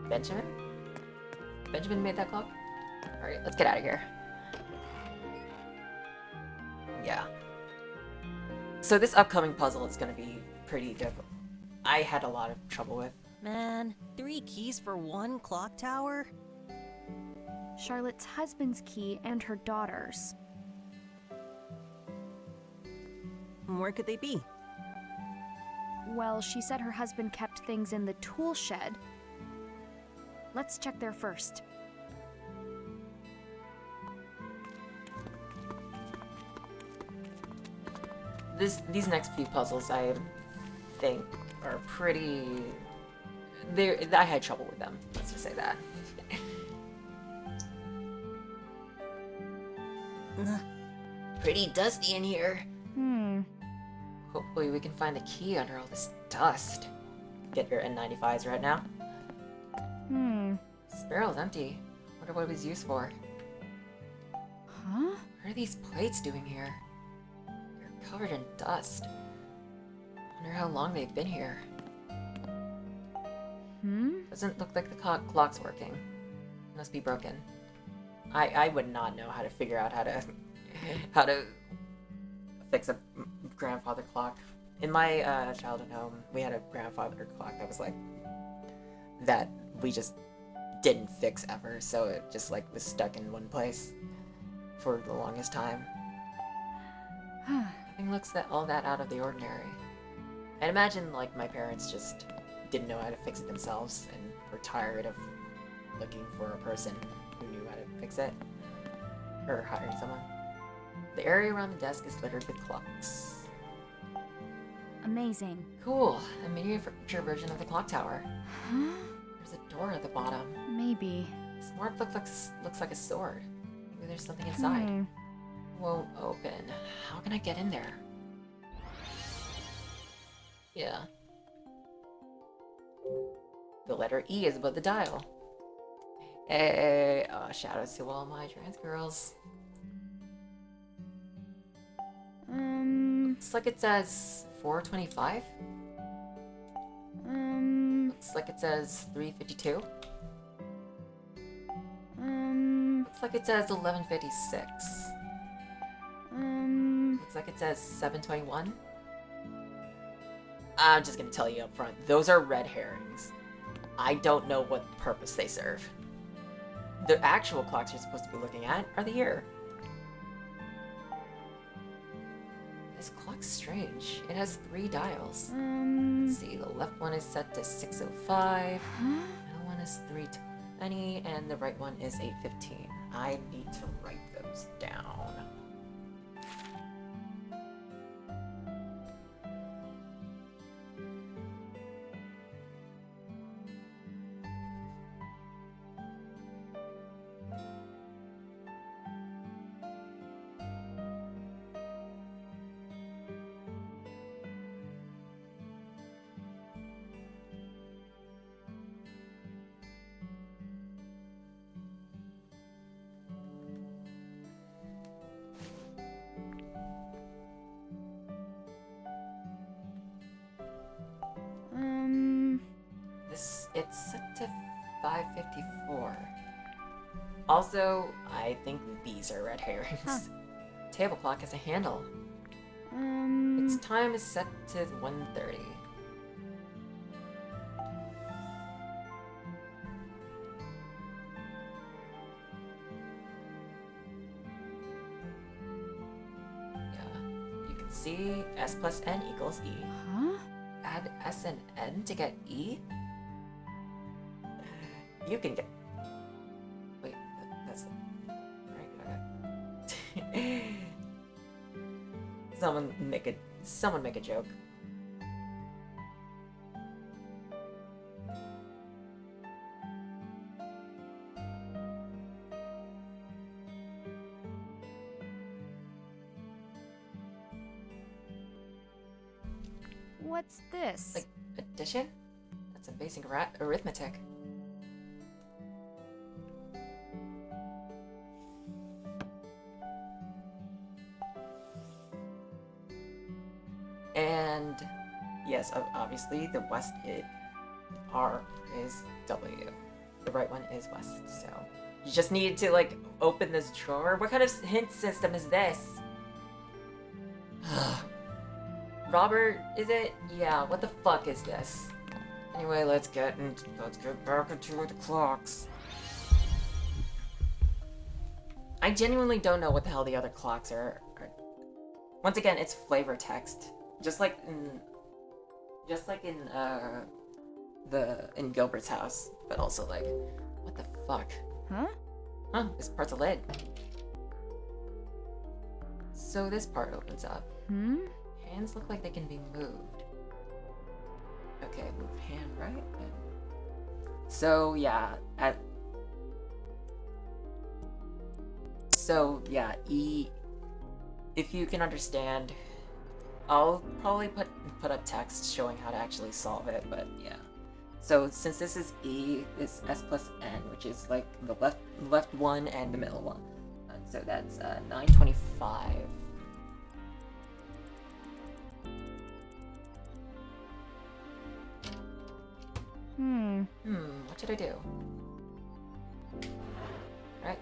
A: Benjamin? Benjamin made that clock? Alright, let's get out of here. Yeah. So this upcoming puzzle is going to be pretty difficult. I had a lot of trouble with.
L: Man, 3 keys for 1 clock tower?
B: Charlotte's husband's key and her daughter's.
L: Where could they be?
B: Well, she said her husband kept things in the tool shed. Let's check there first.
A: These next few puzzles, I think, are pretty... I had trouble with them, let's just say that. Pretty dusty in here. Hopefully we can find the key under all this dust. Get your N95s right now. This barrel's empty. Wonder what it was used for.
B: Huh?
A: What are these plates doing here? They're covered in dust. Wonder how long they've been here. Doesn't look like the clock's working. Must be broken. I would not know how to figure out how to fix a grandfather clock. In my childhood home, we had a grandfather clock that was like that we just didn't fix ever, so it just like was stuck in one place for the longest time. Nothing looks all that out of the ordinary. I'd imagine like my parents just didn't know how to fix it themselves and were tired of looking for a person who knew how to fix it, or hiring someone. The area around the desk is littered with clocks.
B: Amazing.
A: Cool, a miniature version of the clock tower.
B: Huh?
A: There's a door at the bottom.
B: Maybe.
A: This mark looks like a sword. Maybe there's something inside. Won't open. How can I get in there? Yeah. The letter E is above the dial. Hey, shout-outs to all my trans girls. Looks like it says 425. Looks like it says 352. Looks like it says 1156. Looks like it says 721. I'm just gonna tell you up front, those are red herrings. I don't know what purpose they serve. The actual clocks you're supposed to be looking at are the year. This clock's strange. It has 3 dials. Let's see, the left one is set to 6:05, the middle one is 3:20, and the right one is 8:15. I need to write those down. It's set to 5:54. Also, I think these are red herrings. Table clock has a handle. Its time is set to 1:30. C, S plus N equals E.
B: Huh?
A: Add S and N to get E? You can get... Wait, that's... Right, okay. Someone make a joke.
B: What's this?
A: Like, addition? That's a basic arithmetic. And yes, obviously the west R is W. The right one is west, so you just need to like open this drawer. What kind of hint system is this? Robert, is it? Yeah, what the fuck is this? Anyway, let's get back into the clocks. I genuinely don't know what the hell the other clocks are. Once again, it's flavor text. Just like in Gilbert's house, but also like, what the fuck?
B: Huh?
A: Huh, this part's a lid. So this part opens up.
B: Hmm?
A: Hands look like they can be moved. Okay, move hand right. So yeah, E. If you can understand, I'll probably put up text showing how to actually solve it. But yeah. So since this is E, it's S plus N, which is like the left one and the middle one. So that's 925. What should I do? Right.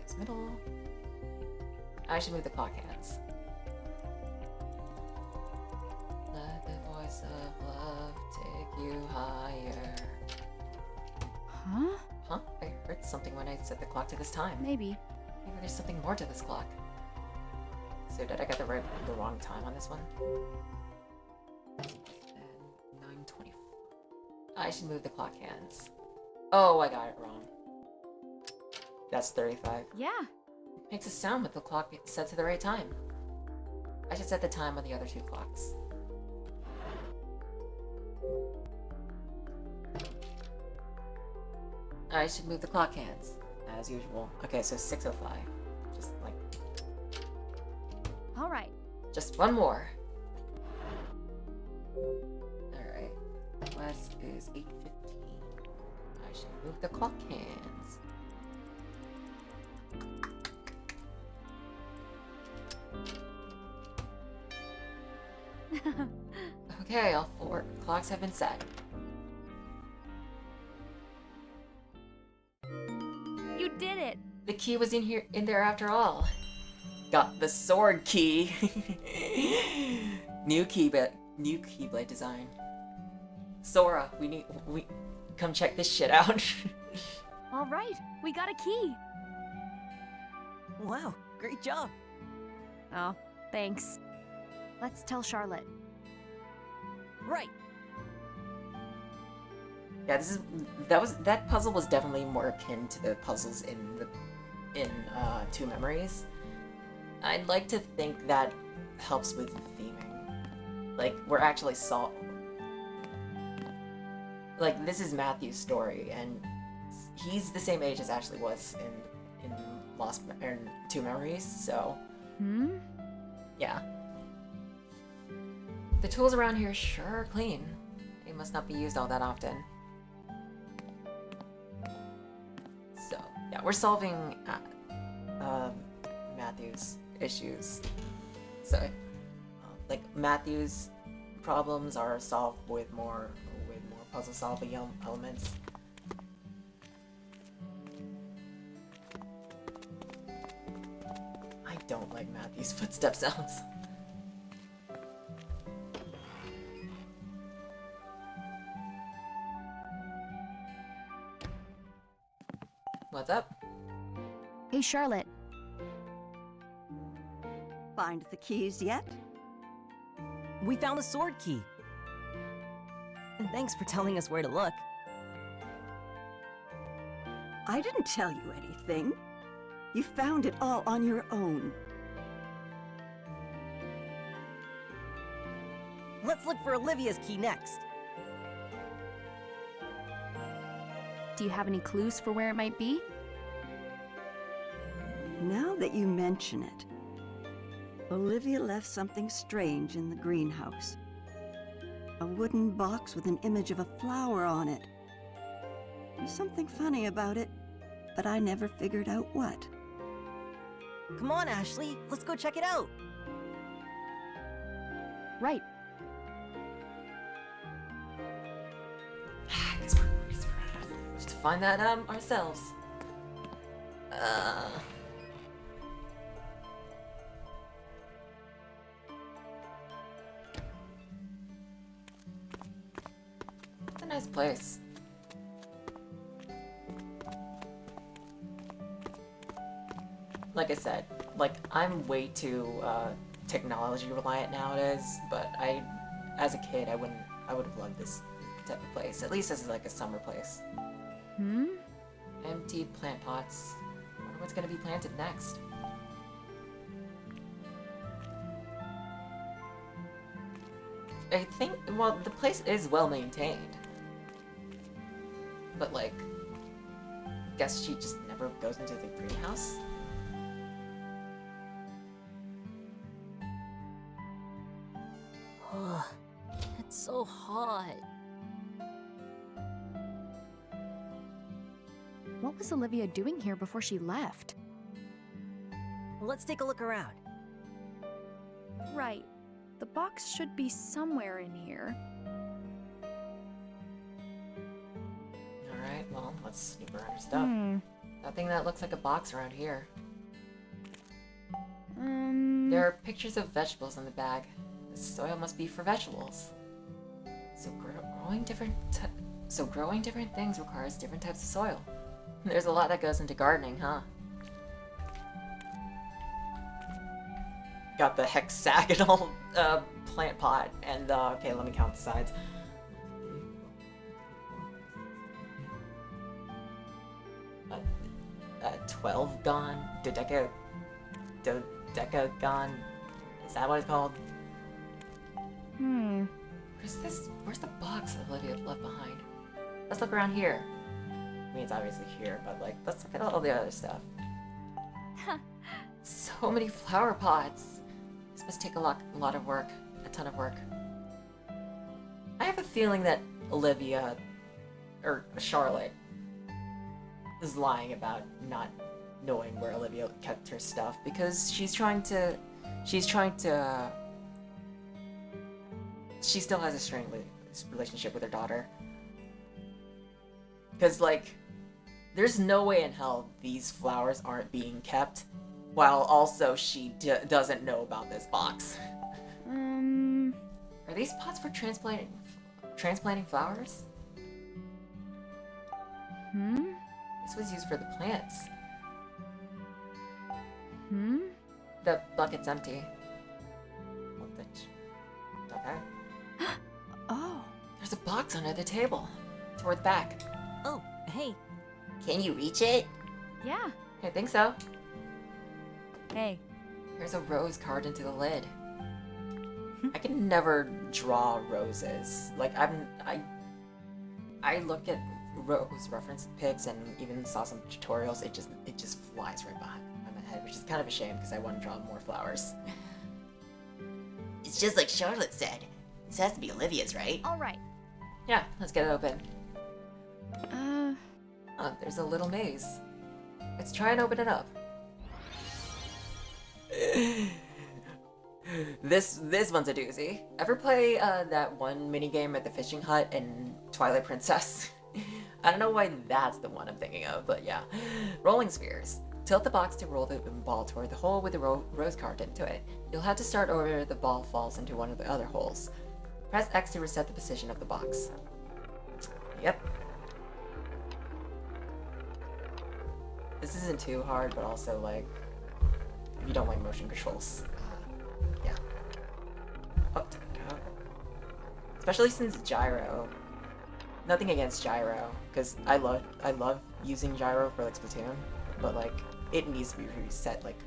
A: Is middle. I should move the clock hands. Let the voice of love take you higher.
B: Huh?
A: Huh? I heard something when I set the clock to this time.
B: Maybe.
A: Maybe there's something more to this clock. So did I get the wrong time on this one? 9:20. I should move the clock hands. Oh, I got it wrong. That's 35.
B: Yeah.
A: Makes a sound with the clock set to the right time. I should set the time on the other two clocks. I should move the clock hands, as usual. Okay, so 6:05. Just like...
B: All right.
A: Just one more. Alright. West is 8:15. I should move the clock hands. Okay, all four clocks have been set.
B: You did it.
A: The key was in there after all. Got the sword key. New keyblade design. Sora, we come check this shit out.
B: All right, we got a key.
L: Wow, great job.
B: Oh, thanks. Let's tell Charlotte.
L: Right.
A: Yeah, that puzzle was definitely more akin to the puzzles in Two Memories. I'd like to think that helps with theming. Like, we're actually like, this is Matthew's story, and he's the same age as Ashley was in Two Memories, so... Yeah. The tools around here sure are clean. They must not be used all that often. So, yeah, we're solving Matthew's issues. So, like, Matthew's problems are solved with more puzzle solving elements. I don't like Matthew's footstep sounds. What's up?
B: Hey, Charlotte.
K: find the keys yet?
L: We found the sword key. And thanks for telling us where to look.
K: I didn't tell you anything. You found it all on your own.
L: Let's look for Olivia's key next.
B: Do you have any clues for where it might be?
K: Now that you mention it, Olivia left something strange in the greenhouse. A wooden box with an image of a flower on it. There's something funny about it, but I never figured out what.
L: Come on, Ashley. Let's go check it out.
B: Right.
A: Guess we're supposed to find that out ourselves. It's a nice place. Like I said, like, I'm way too technology reliant nowadays, but as a kid, I would have loved this type of place. At least this is like a summer place. Empty plant pots. I wonder what's gonna be planted next. I think, well, the place is well maintained. But like, guess she just never goes into the greenhouse?
L: It's so hot.
B: What was Olivia doing here before she left?
L: Let's take a look around.
B: Right. The box should be somewhere in here.
A: Alright, well, let's snoop around her stuff. Nothing that looks like a box around here. There are pictures of vegetables in the bag. The soil must be for vegetables. So growing different things requires different types of soil. There's a lot that goes into gardening, huh? Got the hexagonal plant pot, and okay, let me count the sides. 12 gone, dodecagon. Is that what it's called? Where's the box that Olivia left behind? Let's look around here. I mean, it's obviously here, but like, let's look at all the other stuff. So many flower pots. This must take a lot of work, a ton of work. I have a feeling that Olivia, or Charlotte, is lying about not knowing where Olivia kept her stuff because she still has a strained relationship with her daughter. Because, like, there's no way in hell these flowers aren't being kept, while also she doesn't know about this box. Are these pots for transplanting flowers? This was used for the plants. The bucket's empty. Okay.
B: Oh.
A: There's a box under the table. Toward the back.
L: Oh, hey.
A: Can you reach it?
B: Yeah.
A: I think so.
B: Hey.
A: There's a rose carved into the lid. I can never draw roses. Like, I look at rose reference pics and even saw some tutorials. It just flies right behind my head, which is kind of a shame because I want to draw more flowers. It's just like Charlotte said. This has to be Olivia's, right?
B: All right.
A: Yeah, let's get it open. Oh, there's a little maze. Let's try and open it up. This one's a doozy. Ever play that one minigame at the fishing hut in Twilight Princess? I don't know why that's the one I'm thinking of, but yeah. Rolling spheres. Tilt the box to roll the ball toward the hole with the rose carved into it. You'll have to start over the ball falls into one of the other holes. Press X to reset the position of the box. Yep. This isn't too hard, but also, like, if you don't like motion controls, Yeah. Oh, especially since gyro. Nothing against gyro, because I love using gyro for like Splatoon, but like it needs to be reset like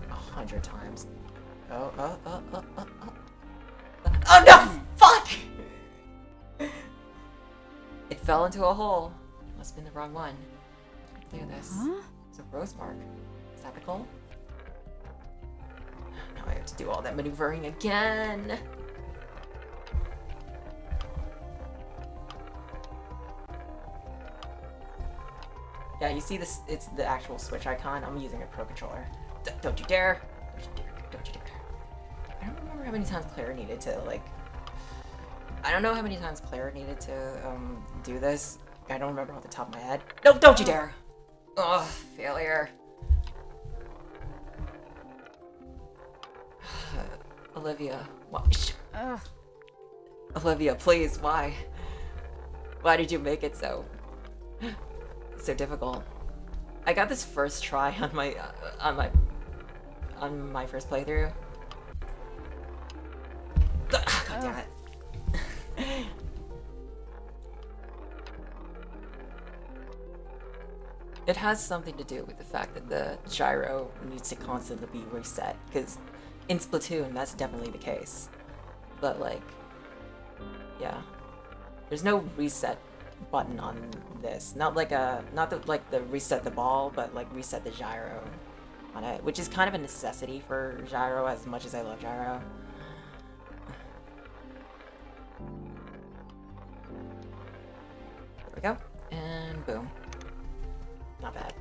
A: 100 times. Oh no! Fuck! It fell into a hole. Must have been the wrong one. Do this.
B: Huh?
A: It's a rose mark. Is that the goal? Now I have to do all that maneuvering again. Yeah, you see this? It's the actual Switch icon. I'm using a Pro Controller. Don't you dare! Don't you dare! Don't you dare! I don't remember how many times Claire needed to like. I don't know how many times Claire needed to do this. I don't remember off the top of my head. No! Don't you dare! Ugh, failure. Olivia, why? Olivia, please, why? Why did you make it so difficult? I got this first try on my first playthrough. God damn it. It has something to do with the fact that the gyro needs to constantly be reset, because in Splatoon that's definitely the case. But like, yeah, there's no reset button on this. Not the reset the ball, but like reset the gyro on it, which is kind of a necessity for gyro as much as I love gyro. There we go, and boom. Not bad.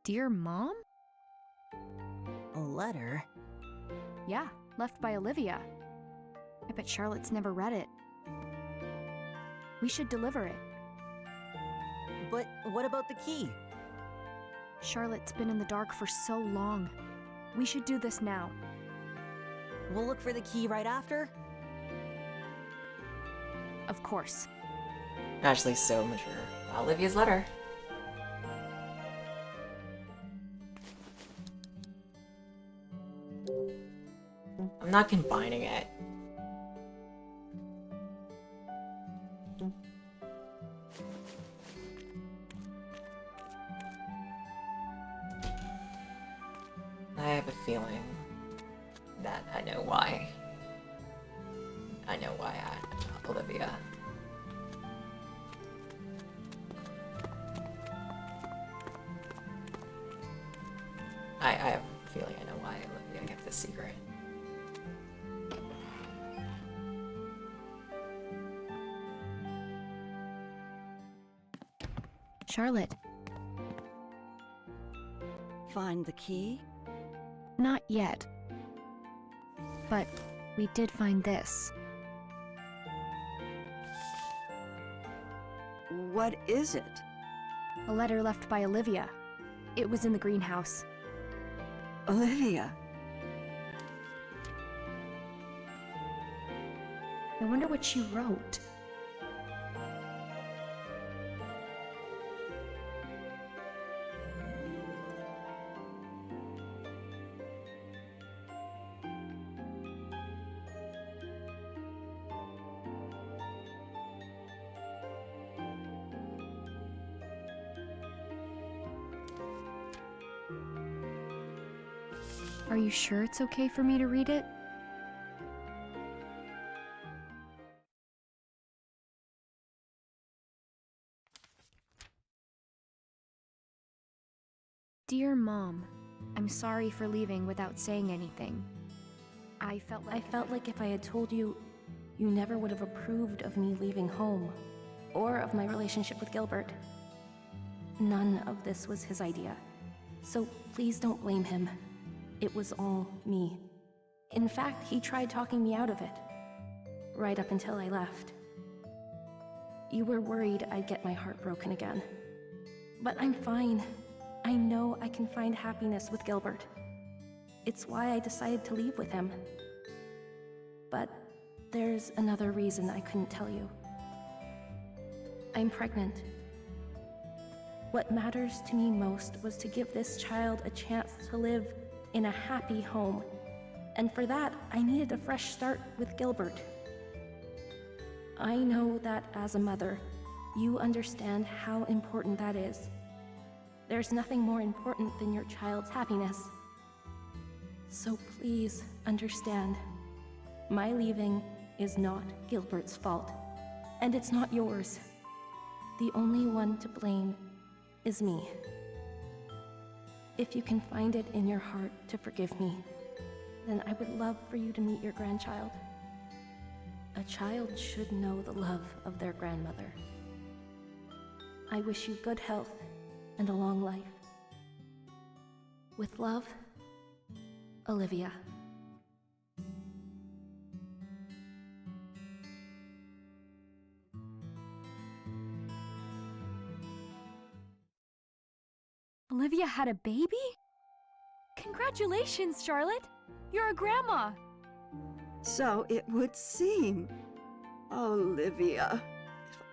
B: Dear Mom?
L: A letter?
B: Yeah, left by Olivia. I bet Charlotte's never read it. We should deliver it.
L: But what about the key?
B: Charlotte's been in the dark for so long. We should do this now.
L: We'll look for the key right after?
B: Of course.
A: Ashley's so mature. Olivia's letter. I'm not combining it. I have a feeling that I know why. I know why Olivia. I have a feeling I know why Olivia kept this secret.
B: Charlotte.
K: Find the key?
B: Not yet. But we did find this.
K: What is it?
B: A letter left by Olivia. It was in the greenhouse.
K: Olivia.
B: I wonder what she wrote. Are you sure it's okay for me to read it? Dear Mom, I'm sorry for leaving without saying anything. I felt like
M: if I had told you, you never would have approved of me leaving home, or of my relationship with Gilbert. None of this was his idea, so please don't blame him. It was all me. In fact, he tried talking me out of it, right up until I left. You were worried I'd get my heart broken again. But I'm fine. I know I can find happiness with Gilbert. It's why I decided to leave with him. But there's another reason I couldn't tell you. I'm pregnant. what matters to me most was to give this child a chance to live in a happy home. And for that, I needed a fresh start with Gilbert. I know that as a mother, you understand how important that is. There's nothing more important than your child's happiness. So please understand, my leaving is not Gilbert's fault, and it's not yours. The only one to blame is me. If you can find it in your heart to forgive me, then I would love for you to meet your grandchild. A child should know the love of their grandmother. I wish you good health and a long life. With love, Olivia.
B: Olivia had a baby? Congratulations, Charlotte! You're a grandma!
K: So it would seem. Olivia,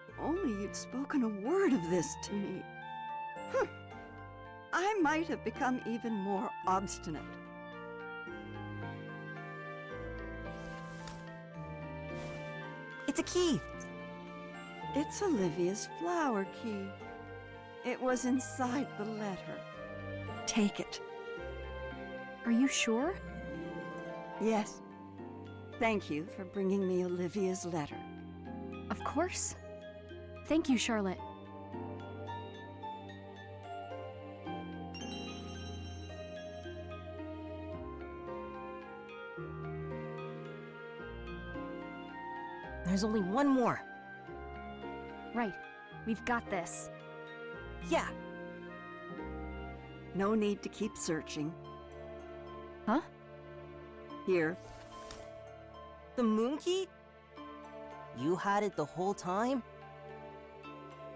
K: if only you'd spoken a word of this to me. I might have become even more obstinate.
L: It's a key!
K: It's Olivia's flower key. It was inside the letter. Take it.
B: Are you sure?
K: Yes. Thank you for bringing me Olivia's letter.
B: Of course. Thank you, Charlotte.
L: There's only one more.
B: Right. We've got this.
L: Yeah.
K: No need to keep searching.
B: Huh?
K: Here.
L: The moon key? You had it the whole time?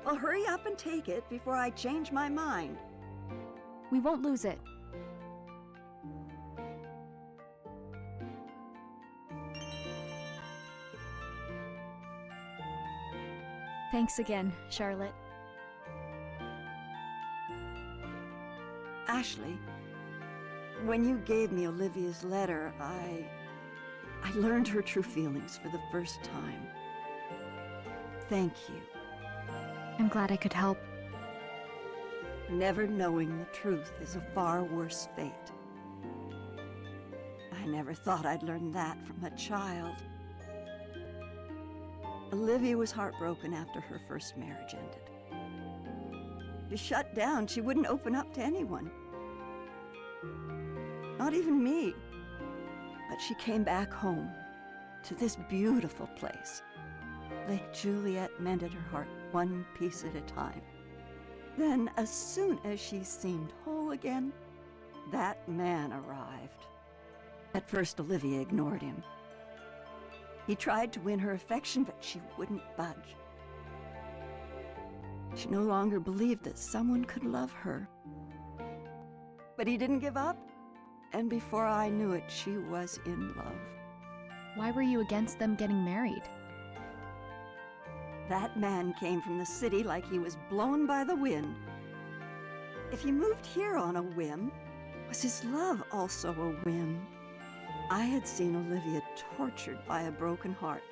K: Well, hurry up and take it before I change my mind.
B: We won't lose it. Thanks again, Charlotte.
K: Ashley, when you gave me Olivia's letter, I learned her true feelings for the first time. Thank you.
B: I'm glad I could help.
K: Never knowing the truth is a far worse fate. I never thought I'd learn that from a child. Olivia was heartbroken after her first marriage ended. She shut down. She wouldn't open up to anyone. Not even me. But she came back home to this beautiful place. Lake Juliet mended her heart one piece at a time. Then, as soon as she seemed whole again, that man arrived. At first, Olivia ignored him. He tried to win her affection, but she wouldn't budge. She no longer believed that someone could love her. But he didn't give up, and before I knew it, she was in love.
B: Why were you against them getting married?
K: That man came from the city like he was blown by the wind. If he moved here on a whim, was his love also a whim? I had seen Olivia tortured by a broken heart.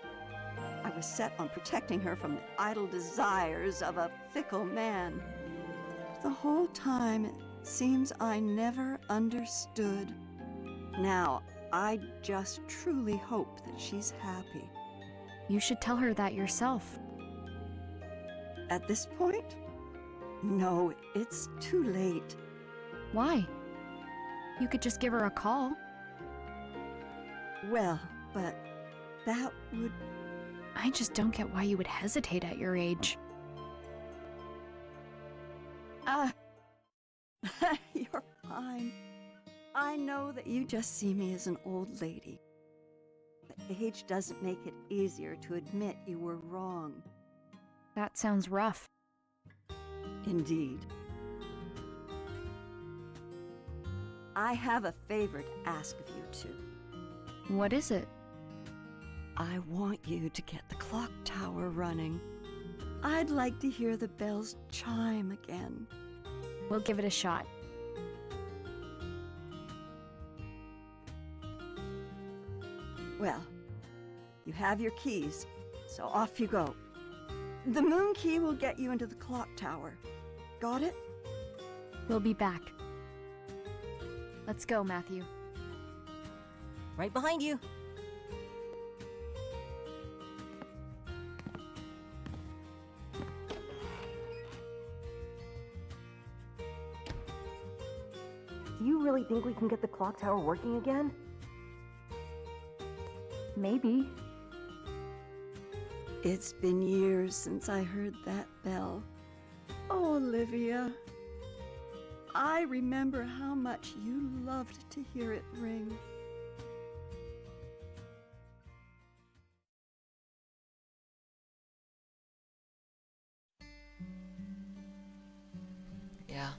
K: I was set on protecting her from the idle desires of a fickle man. The whole time, it seems I never understood. Now, I just truly hope that she's happy.
B: You should tell her that yourself.
K: At this point? No, it's too late.
B: Why? You could just give her a call.
K: Well, but that would...
B: I just don't get why you would hesitate at your age.
K: You're fine. I know that you just see me as an old lady. But age doesn't make it easier to admit you were wrong.
B: That sounds rough.
K: Indeed. I have a favor to ask of you two.
B: What is it?
K: I want you to get the clock tower running. I'd like to hear the bells chime again.
B: We'll give it a shot.
K: Well, you have your keys, so off you go. The moon key will get you into the clock tower. Got it?
B: We'll be back. Let's go, Matthew.
L: Right behind you.
M: Do you really think we can get the clock tower working again?
I: Maybe.
K: It's been years since I heard that bell. Oh, Olivia. I remember how much you loved to hear it ring.
A: Yeah.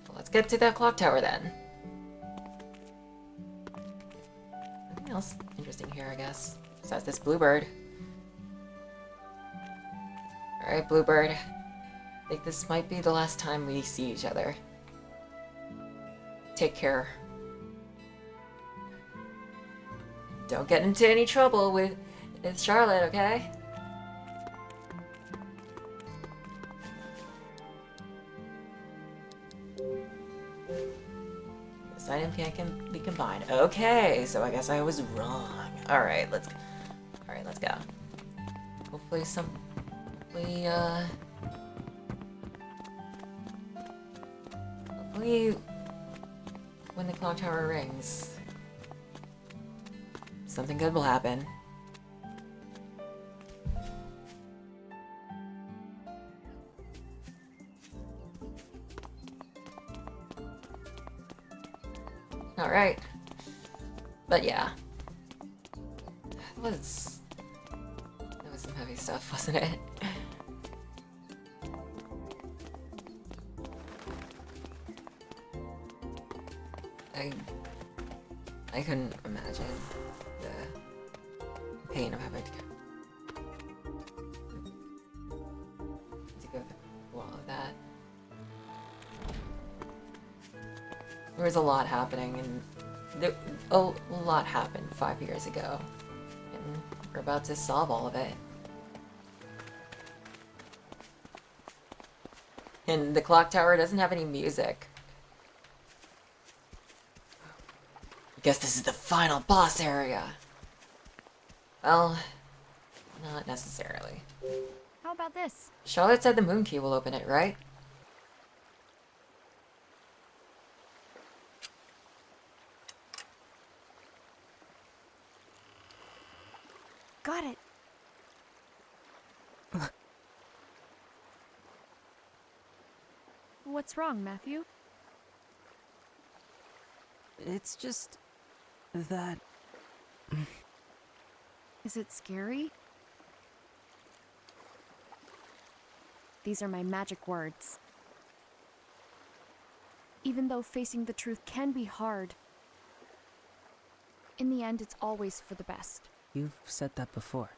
A: Well, let's get to that clock tower then. Nothing else interesting here, I guess. Besides this bluebird. Alright, bluebird. I think this might be the last time we see each other. Take care. Don't get into any trouble with Charlotte, okay? This item can be combined. Okay, so I guess I was wrong. Alright, let's go. Hopefully hopefully when the clock tower rings, something good will happen. Alright. But yeah. That was some heavy stuff, wasn't it? I couldn't imagine the pain of having to go through all of that. There was a lot happening, and a lot happened 5 years ago, and we're about to solve all of it. And the clock tower doesn't have any music. Guess this is the final boss area. Well, not necessarily.
B: How about this?
A: Charlotte said the moon key will open it, right?
B: Got it. What's wrong, Matthew?
L: It's just that...
B: Is it scary? These are my magic words. Even though facing the truth can be hard, in the end, it's always for the best.
L: You've said that before.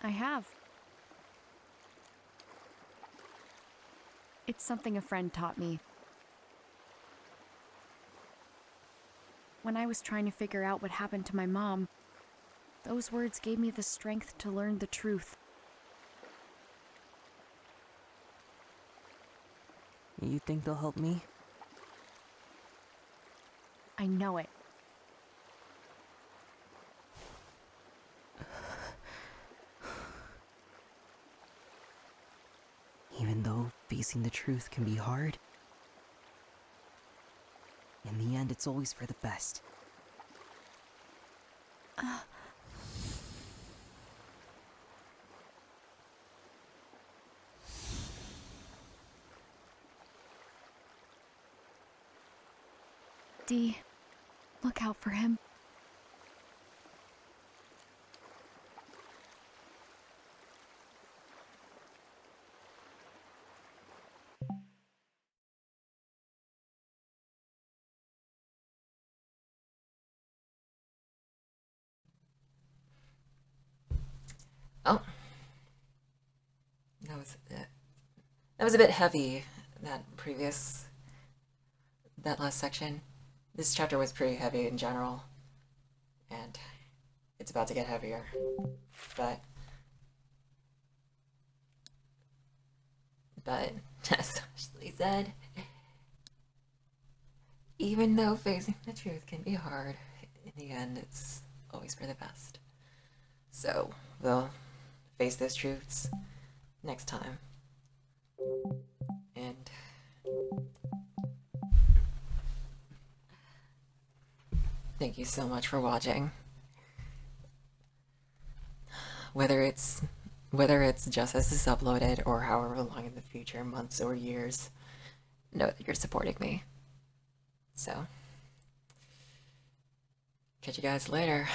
B: I have. It's something a friend taught me. When I was trying to figure out what happened to my mom, those words gave me the strength to learn the truth.
L: You think they'll help me?
B: I know it.
L: Even though facing the truth can be hard, in the end, it's always for the best.
B: Dee, look out for him.
A: Oh. That that was a bit heavy, that last section. This chapter was pretty heavy in general, and it's about to get heavier. But as Ashley said, even though facing the truth can be hard, in the end it's always for the best. So we'll face those truths next time. And thank you so much for watching. Whether it's just as this is uploaded or however long in the future, months or years, know that you're supporting me. So, catch you guys later.